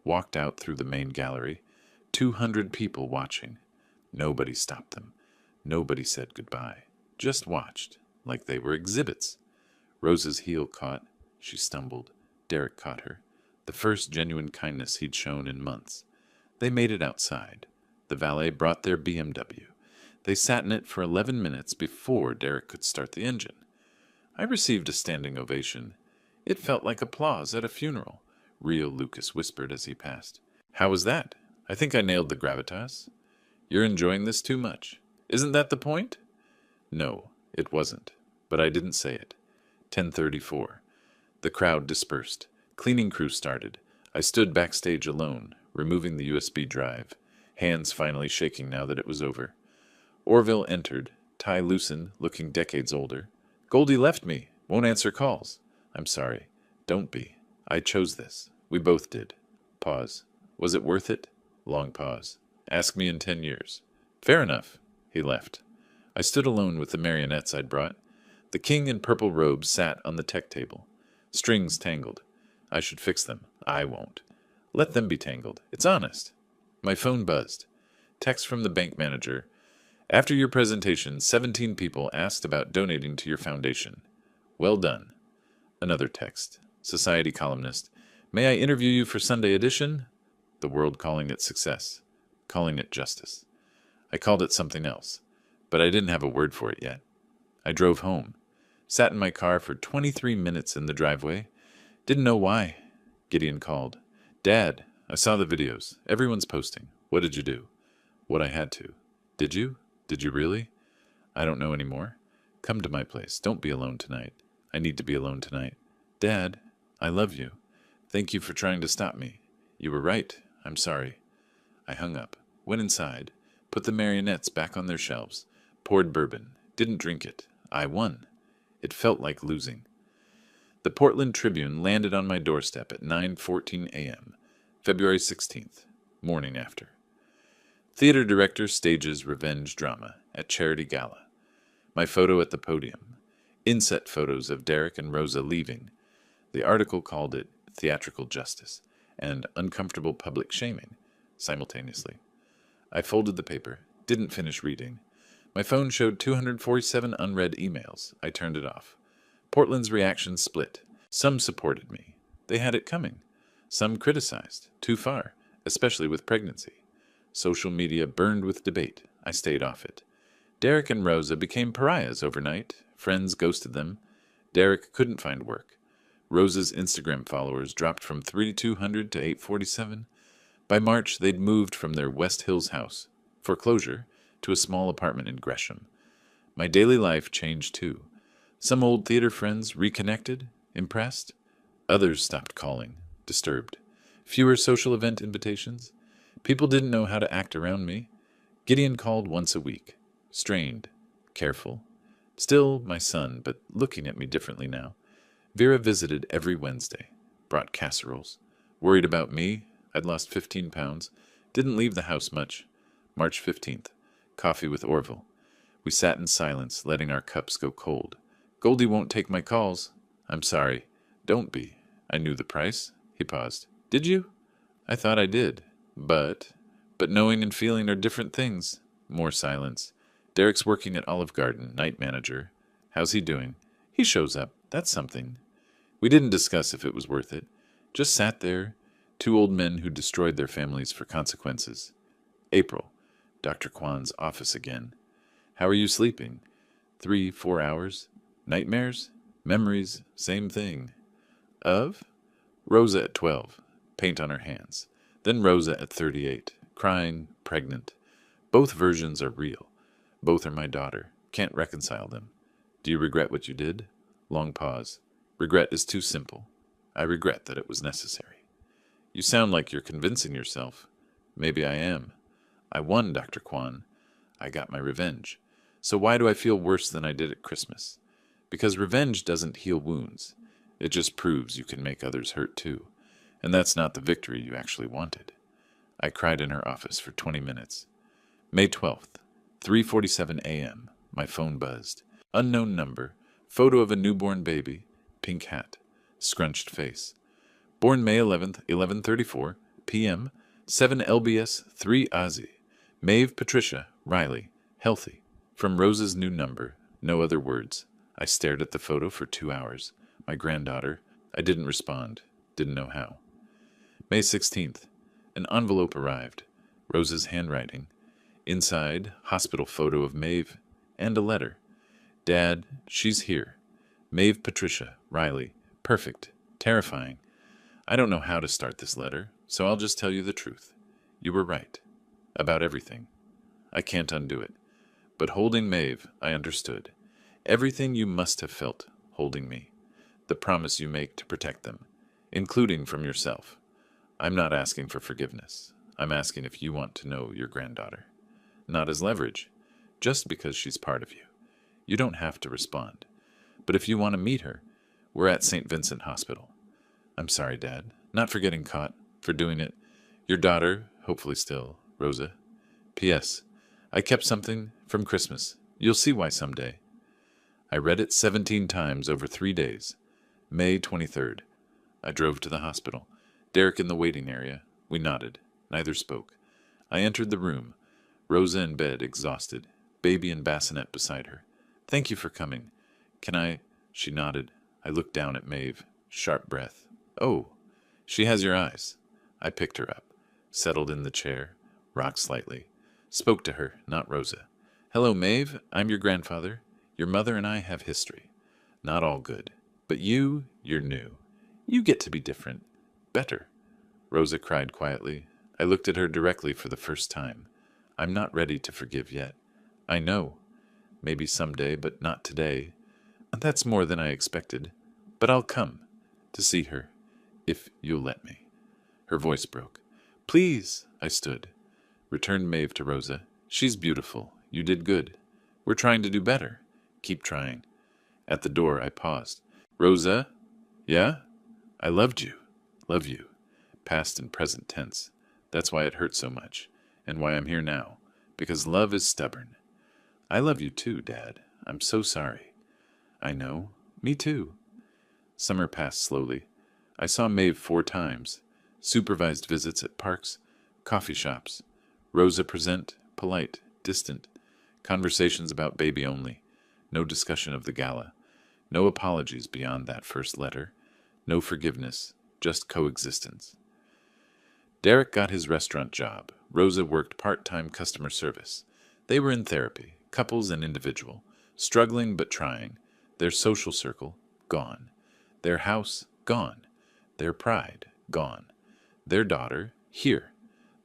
walked out through the main gallery. 200 people watching. Nobody stopped them. Nobody said goodbye. Just watched, like they were exhibits. Rosa's heel caught. She stumbled. Derek caught her. The first genuine kindness he'd shown in months. They made it outside. The valet brought their BMW. They sat in it for 11 minutes before Derek could start the engine. I received a standing ovation. It felt like applause at a funeral, real Lucas whispered as he passed. How was that? I think I nailed the gravitas. You're enjoying this too much. Isn't that the point? No, it wasn't, but I didn't say it. 10:34. The crowd dispersed. Cleaning crew started. I stood backstage alone, removing the USB drive, hands finally shaking now that it was over. Orville entered, tie loosened, looking decades older. Goldie left me. Won't answer calls. I'm sorry. Don't be. I chose this. We both did. Pause. Was it worth it? Long pause. Ask me in 10 years. Fair enough. He left. I stood alone with the marionettes I'd brought. The king in purple robes sat on the tech table. Strings tangled. I should fix them. I won't. Let them be tangled. It's honest. My phone buzzed. Text from the bank manager. After your presentation, 17 people asked about donating to your foundation. Well done. Another text. Society columnist. May I interview you for Sunday edition? The world calling it success. Calling it justice. I called it something else, but I didn't have a word for it yet. I drove home. Sat in my car for 23 minutes in the driveway. Didn't know why. Gideon called. Dad, I saw the videos. Everyone's posting. What did you do? What I had to. Did you? Did you really? I don't know anymore. Come to my place. Don't be alone tonight. I need to be alone tonight. Dad, I love you. Thank you for trying to stop me. You were right. I'm sorry. I hung up, went inside, put the marionettes back on their shelves, poured bourbon, didn't drink it. I won. It felt like losing. The Portland Tribune landed on my doorstep at 9:14 a.m., February 16th, morning after. Theater director stages revenge drama at Charity Gala. My photo at the podium. Inset photos of Derek and Rosa leaving. The article called it theatrical justice and uncomfortable public shaming simultaneously. I folded the paper, didn't finish reading. My phone showed 247 unread emails. I turned it off. Portland's reaction split. Some supported me. They had it coming. Some criticized. Too far, especially with pregnancy. Social media burned with debate. I stayed off it. Derek and Rosa became pariahs overnight. Friends ghosted them. Derek couldn't find work. Rosa's Instagram followers dropped from 3,200 to 847. By March, they'd moved from their West Hills house, foreclosure, to a small apartment in Gresham. My daily life changed too. Some old theater friends reconnected, impressed. Others stopped calling, disturbed. Fewer social event invitations. People didn't know how to act around me. Gideon called once a week. Strained, careful. Still my son, but looking at me differently now. Vera visited every Wednesday. Brought casseroles. Worried about me. I'd lost 15 pounds. Didn't leave the house much. March 15th. Coffee with Orville. We sat in silence, letting our cups go cold. Goldie won't take my calls. I'm sorry. Don't be. I knew the price. He paused. Did you? I thought I did. But knowing and feeling are different things. More silence. Derek's working at Olive Garden, night manager. How's he doing? He shows up. That's something. We didn't discuss if it was worth it. Just sat there. Two old men who destroyed their families for consequences. April. Dr. Kwan's office again. How are you sleeping? 3-4 hours? Nightmares? Memories? Same thing. Of? Rosa at 12. Paint on her hands. Then Rosa at 38. Crying, pregnant. Both versions are real. Both are my daughter. Can't reconcile them. Do you regret what you did? Long pause. Regret is too simple. I regret that it was necessary. You sound like you're convincing yourself. Maybe I am. I won, Dr. Kwan. I got my revenge. So why do I feel worse than I did at Christmas? Because revenge doesn't heal wounds. It just proves you can make others hurt too. And that's not the victory you actually wanted. I cried in her office for 20 minutes. May 12th, 3:47 a.m. My phone buzzed. Unknown number. Photo of a newborn baby. Pink hat. Scrunched face. Born May 11th, 1134. p.m., 7 lbs, 3 Ozzy. Maeve Patricia, Riley, healthy. From Rose's new number, no other words. I stared at the photo for 2 hours. My granddaughter. I didn't respond. Didn't know how. May 16th. An envelope arrived. Rose's handwriting. Inside, hospital photo of Maeve. And a letter. Dad, she's here. Maeve Patricia, Riley. Perfect. Terrifying. I don't know how to start this letter, so I'll just tell you the truth. You were right. About everything. I can't undo it. But holding Maeve, I understood. Everything you must have felt holding me. The promise you make to protect them, including from yourself. I'm not asking for forgiveness. I'm asking if you want to know your granddaughter. Not as leverage, just because she's part of you. You don't have to respond. But if you want to meet her, we're at St. Vincent Hospital. I'm sorry, Dad, not for getting caught, for doing it. Your daughter, hopefully still, Rosa. P.S. I kept something from Christmas. You'll see why someday. I read it 17 times over 3 days. May 23rd. I drove to the hospital. Derek in the waiting area. We nodded. Neither spoke. I entered the room. Rosa in bed, exhausted. Baby and bassinet beside her. Thank you for coming. Can I? She nodded. I looked down at Maeve. Sharp breath. Oh, she has your eyes. I picked her up. Settled in the chair. Rocked slightly. Spoke to her, not Rosa. Hello, Maeve. I'm your grandfather. Your mother and I have history. Not all good. But you're new. You get to be different. Better. Rosa cried quietly. I looked at her directly for the first time. I'm not ready to forgive yet. I know. Maybe someday, but not today. That's more than I expected. But I'll come to see her, if you'll let me. Her voice broke. Please, I stood. Returned Maeve to Rosa. She's beautiful. You did good. We're trying to do better. Keep trying. At the door, I paused. Rosa? Yeah? I loved you. Love you. Past and present tense. That's why it hurts so much. And why I'm here now. Because love is stubborn. I love you too, Dad. I'm so sorry. I know. Me too. Summer passed slowly. I saw Maeve 4 times. Supervised visits at parks, coffee shops. Rosa present, polite, distant. Conversations about baby only. No discussion of the gala. No apologies beyond that first letter. No forgiveness. Just coexistence. Derek got his restaurant job. Rosa worked part-time customer service. They were in therapy, couples and individual. Struggling but trying. Their social circle, gone. Their house, gone. Their pride, gone. Their daughter, here.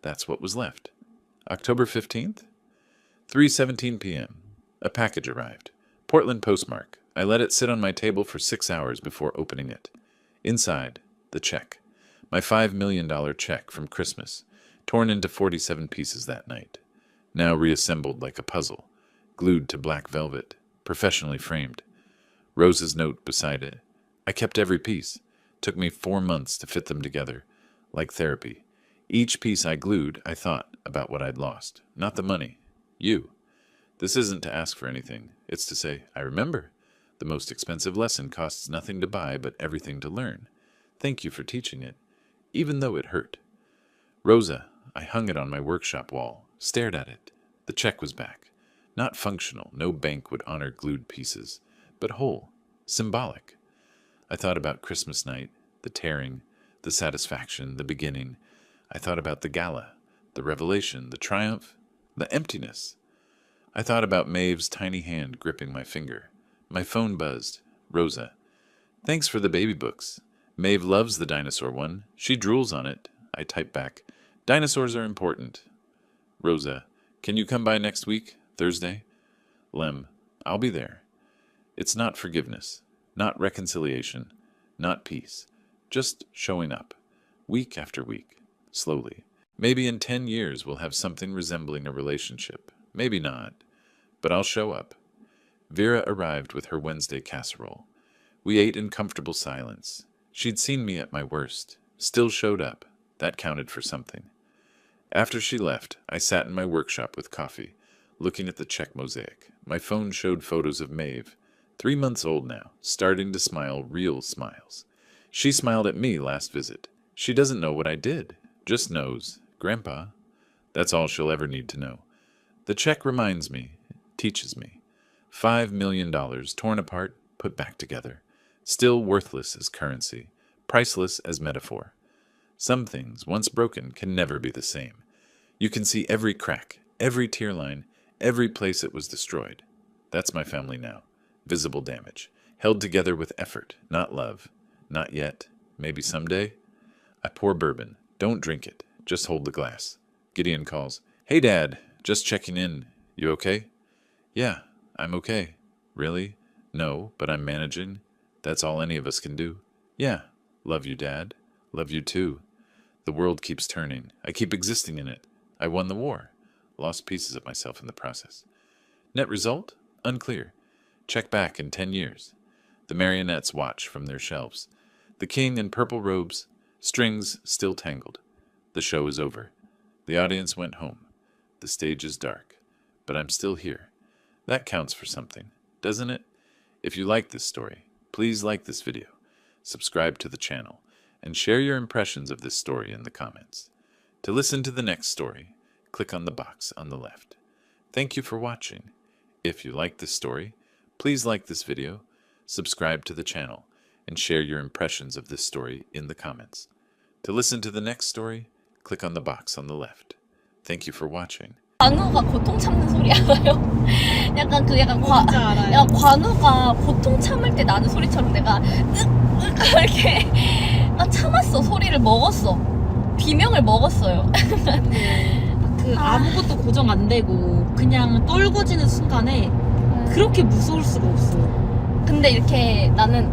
That's what was left. October 15th? 3:17 p.m. A package arrived. Portland postmark. I let it sit on my table for 6 hours before opening it. Inside, the check. My $5 million check from Christmas, torn into 47 pieces that night. Now reassembled like a puzzle, glued to black velvet, professionally framed. Rose's note beside it. I kept every piece. Took me 4 months to fit them together, like therapy. Each piece I glued, I thought about what I'd lost. Not the money. You. This isn't to ask for anything. It's to say, I remember. The most expensive lesson costs nothing to buy but everything to learn. Thank you for teaching it, even though it hurt. Rosa, I hung it on my workshop wall, stared at it. The check was back. Not functional, no bank would honor glued pieces, but whole, symbolic. I thought about Christmas night, the tearing, the satisfaction, the beginning. I thought about the gala, the revelation, the triumph, the emptiness. I thought about Maeve's tiny hand gripping my finger. My phone buzzed. Rosa. Thanks for the baby books. Maeve loves the dinosaur one. She drools on it. I type back. Dinosaurs are important. Rosa. Can you come by next week, Thursday? Lem. I'll be there. It's not forgiveness, not reconciliation, not peace. Just showing up, week after week, slowly. Maybe in 10 years we'll have something resembling a relationship. Maybe not. But I'll show up. Vera arrived with her Wednesday casserole. We ate in comfortable silence. She'd seen me at my worst. Still showed up. That counted for something. After she left, I sat in my workshop with coffee, looking at the check mosaic. My phone showed photos of Maeve, 3 months old now, starting to smile real smiles. She smiled at me last visit. She doesn't know what I did. just knows. Grandpa. That's all she'll ever need to know. The check reminds me, teaches me. $5 million torn apart, put back together. Still worthless as currency, priceless as metaphor. Some things, once broken, can never be the same. You can see every crack, every tear line, every place it was destroyed. That's my family now. Visible damage. Held together with effort, not love. Not yet. Maybe someday. I pour bourbon. Don't drink it. Just hold the glass. Gideon calls. Hey, Dad. Just checking in. You okay? Yeah, I'm okay. Really? No, but I'm managing. That's all any of us can do. Yeah. Love you, Dad. Love you too. The world keeps turning. I keep existing in it. I won the war. Lost pieces of myself in the process. Net result? Unclear. Check back in 10 years. The marionettes watch from their shelves. The king in purple robes, strings still tangled. The show is over. The audience went home. The stage is dark. But I'm still here. That counts for something, doesn't it? If you like this story, please like this video, subscribe to the channel, and share your impressions of this story in the comments. To listen to the next story, click on the box on the left. Thank you for watching. If you like this story, please like this video, subscribe to the channel, and share your impressions of this story in the comments. To listen to the next story, click on the box on the left. Thank you for watching. 관우가 고통 참는 소리 알아요? 약간 관우가 고통 참을 때 나는 소리처럼 내가 이렇게 참았어. 소리를 먹었어. 비명을 먹었어요. 아무것도 고정 안 되고 그냥 떨궈지는 순간에 그렇게 무서울 수가 없어요. 근데 이렇게 나는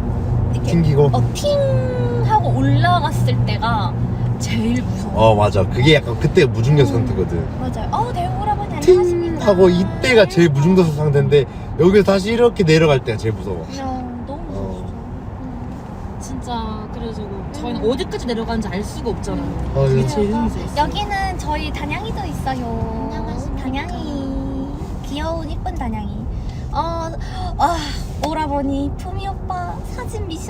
이렇게 튕기고 팅 하고 올라갔을 때가 제일 무서워. 맞아. 그게 약간 그때 무중력 상태거든. 맞아요. 대웅 오라버니 팅 안녕하십니까 하고 이때가 제일 무중력 상태인데 여기서 다시 이렇게 내려갈 때가 제일 무서워. 너무 무서워. 진짜 그래가지고 저희는 어디까지 내려가는지 알 수가 없잖아요. 그게 제일 힘들었어요. 여기는 저희 단양이도 있어요. 안녕하십니까. 단양이 귀여운 이쁜 단양이. 오라버니 품이 오빠 사진 미션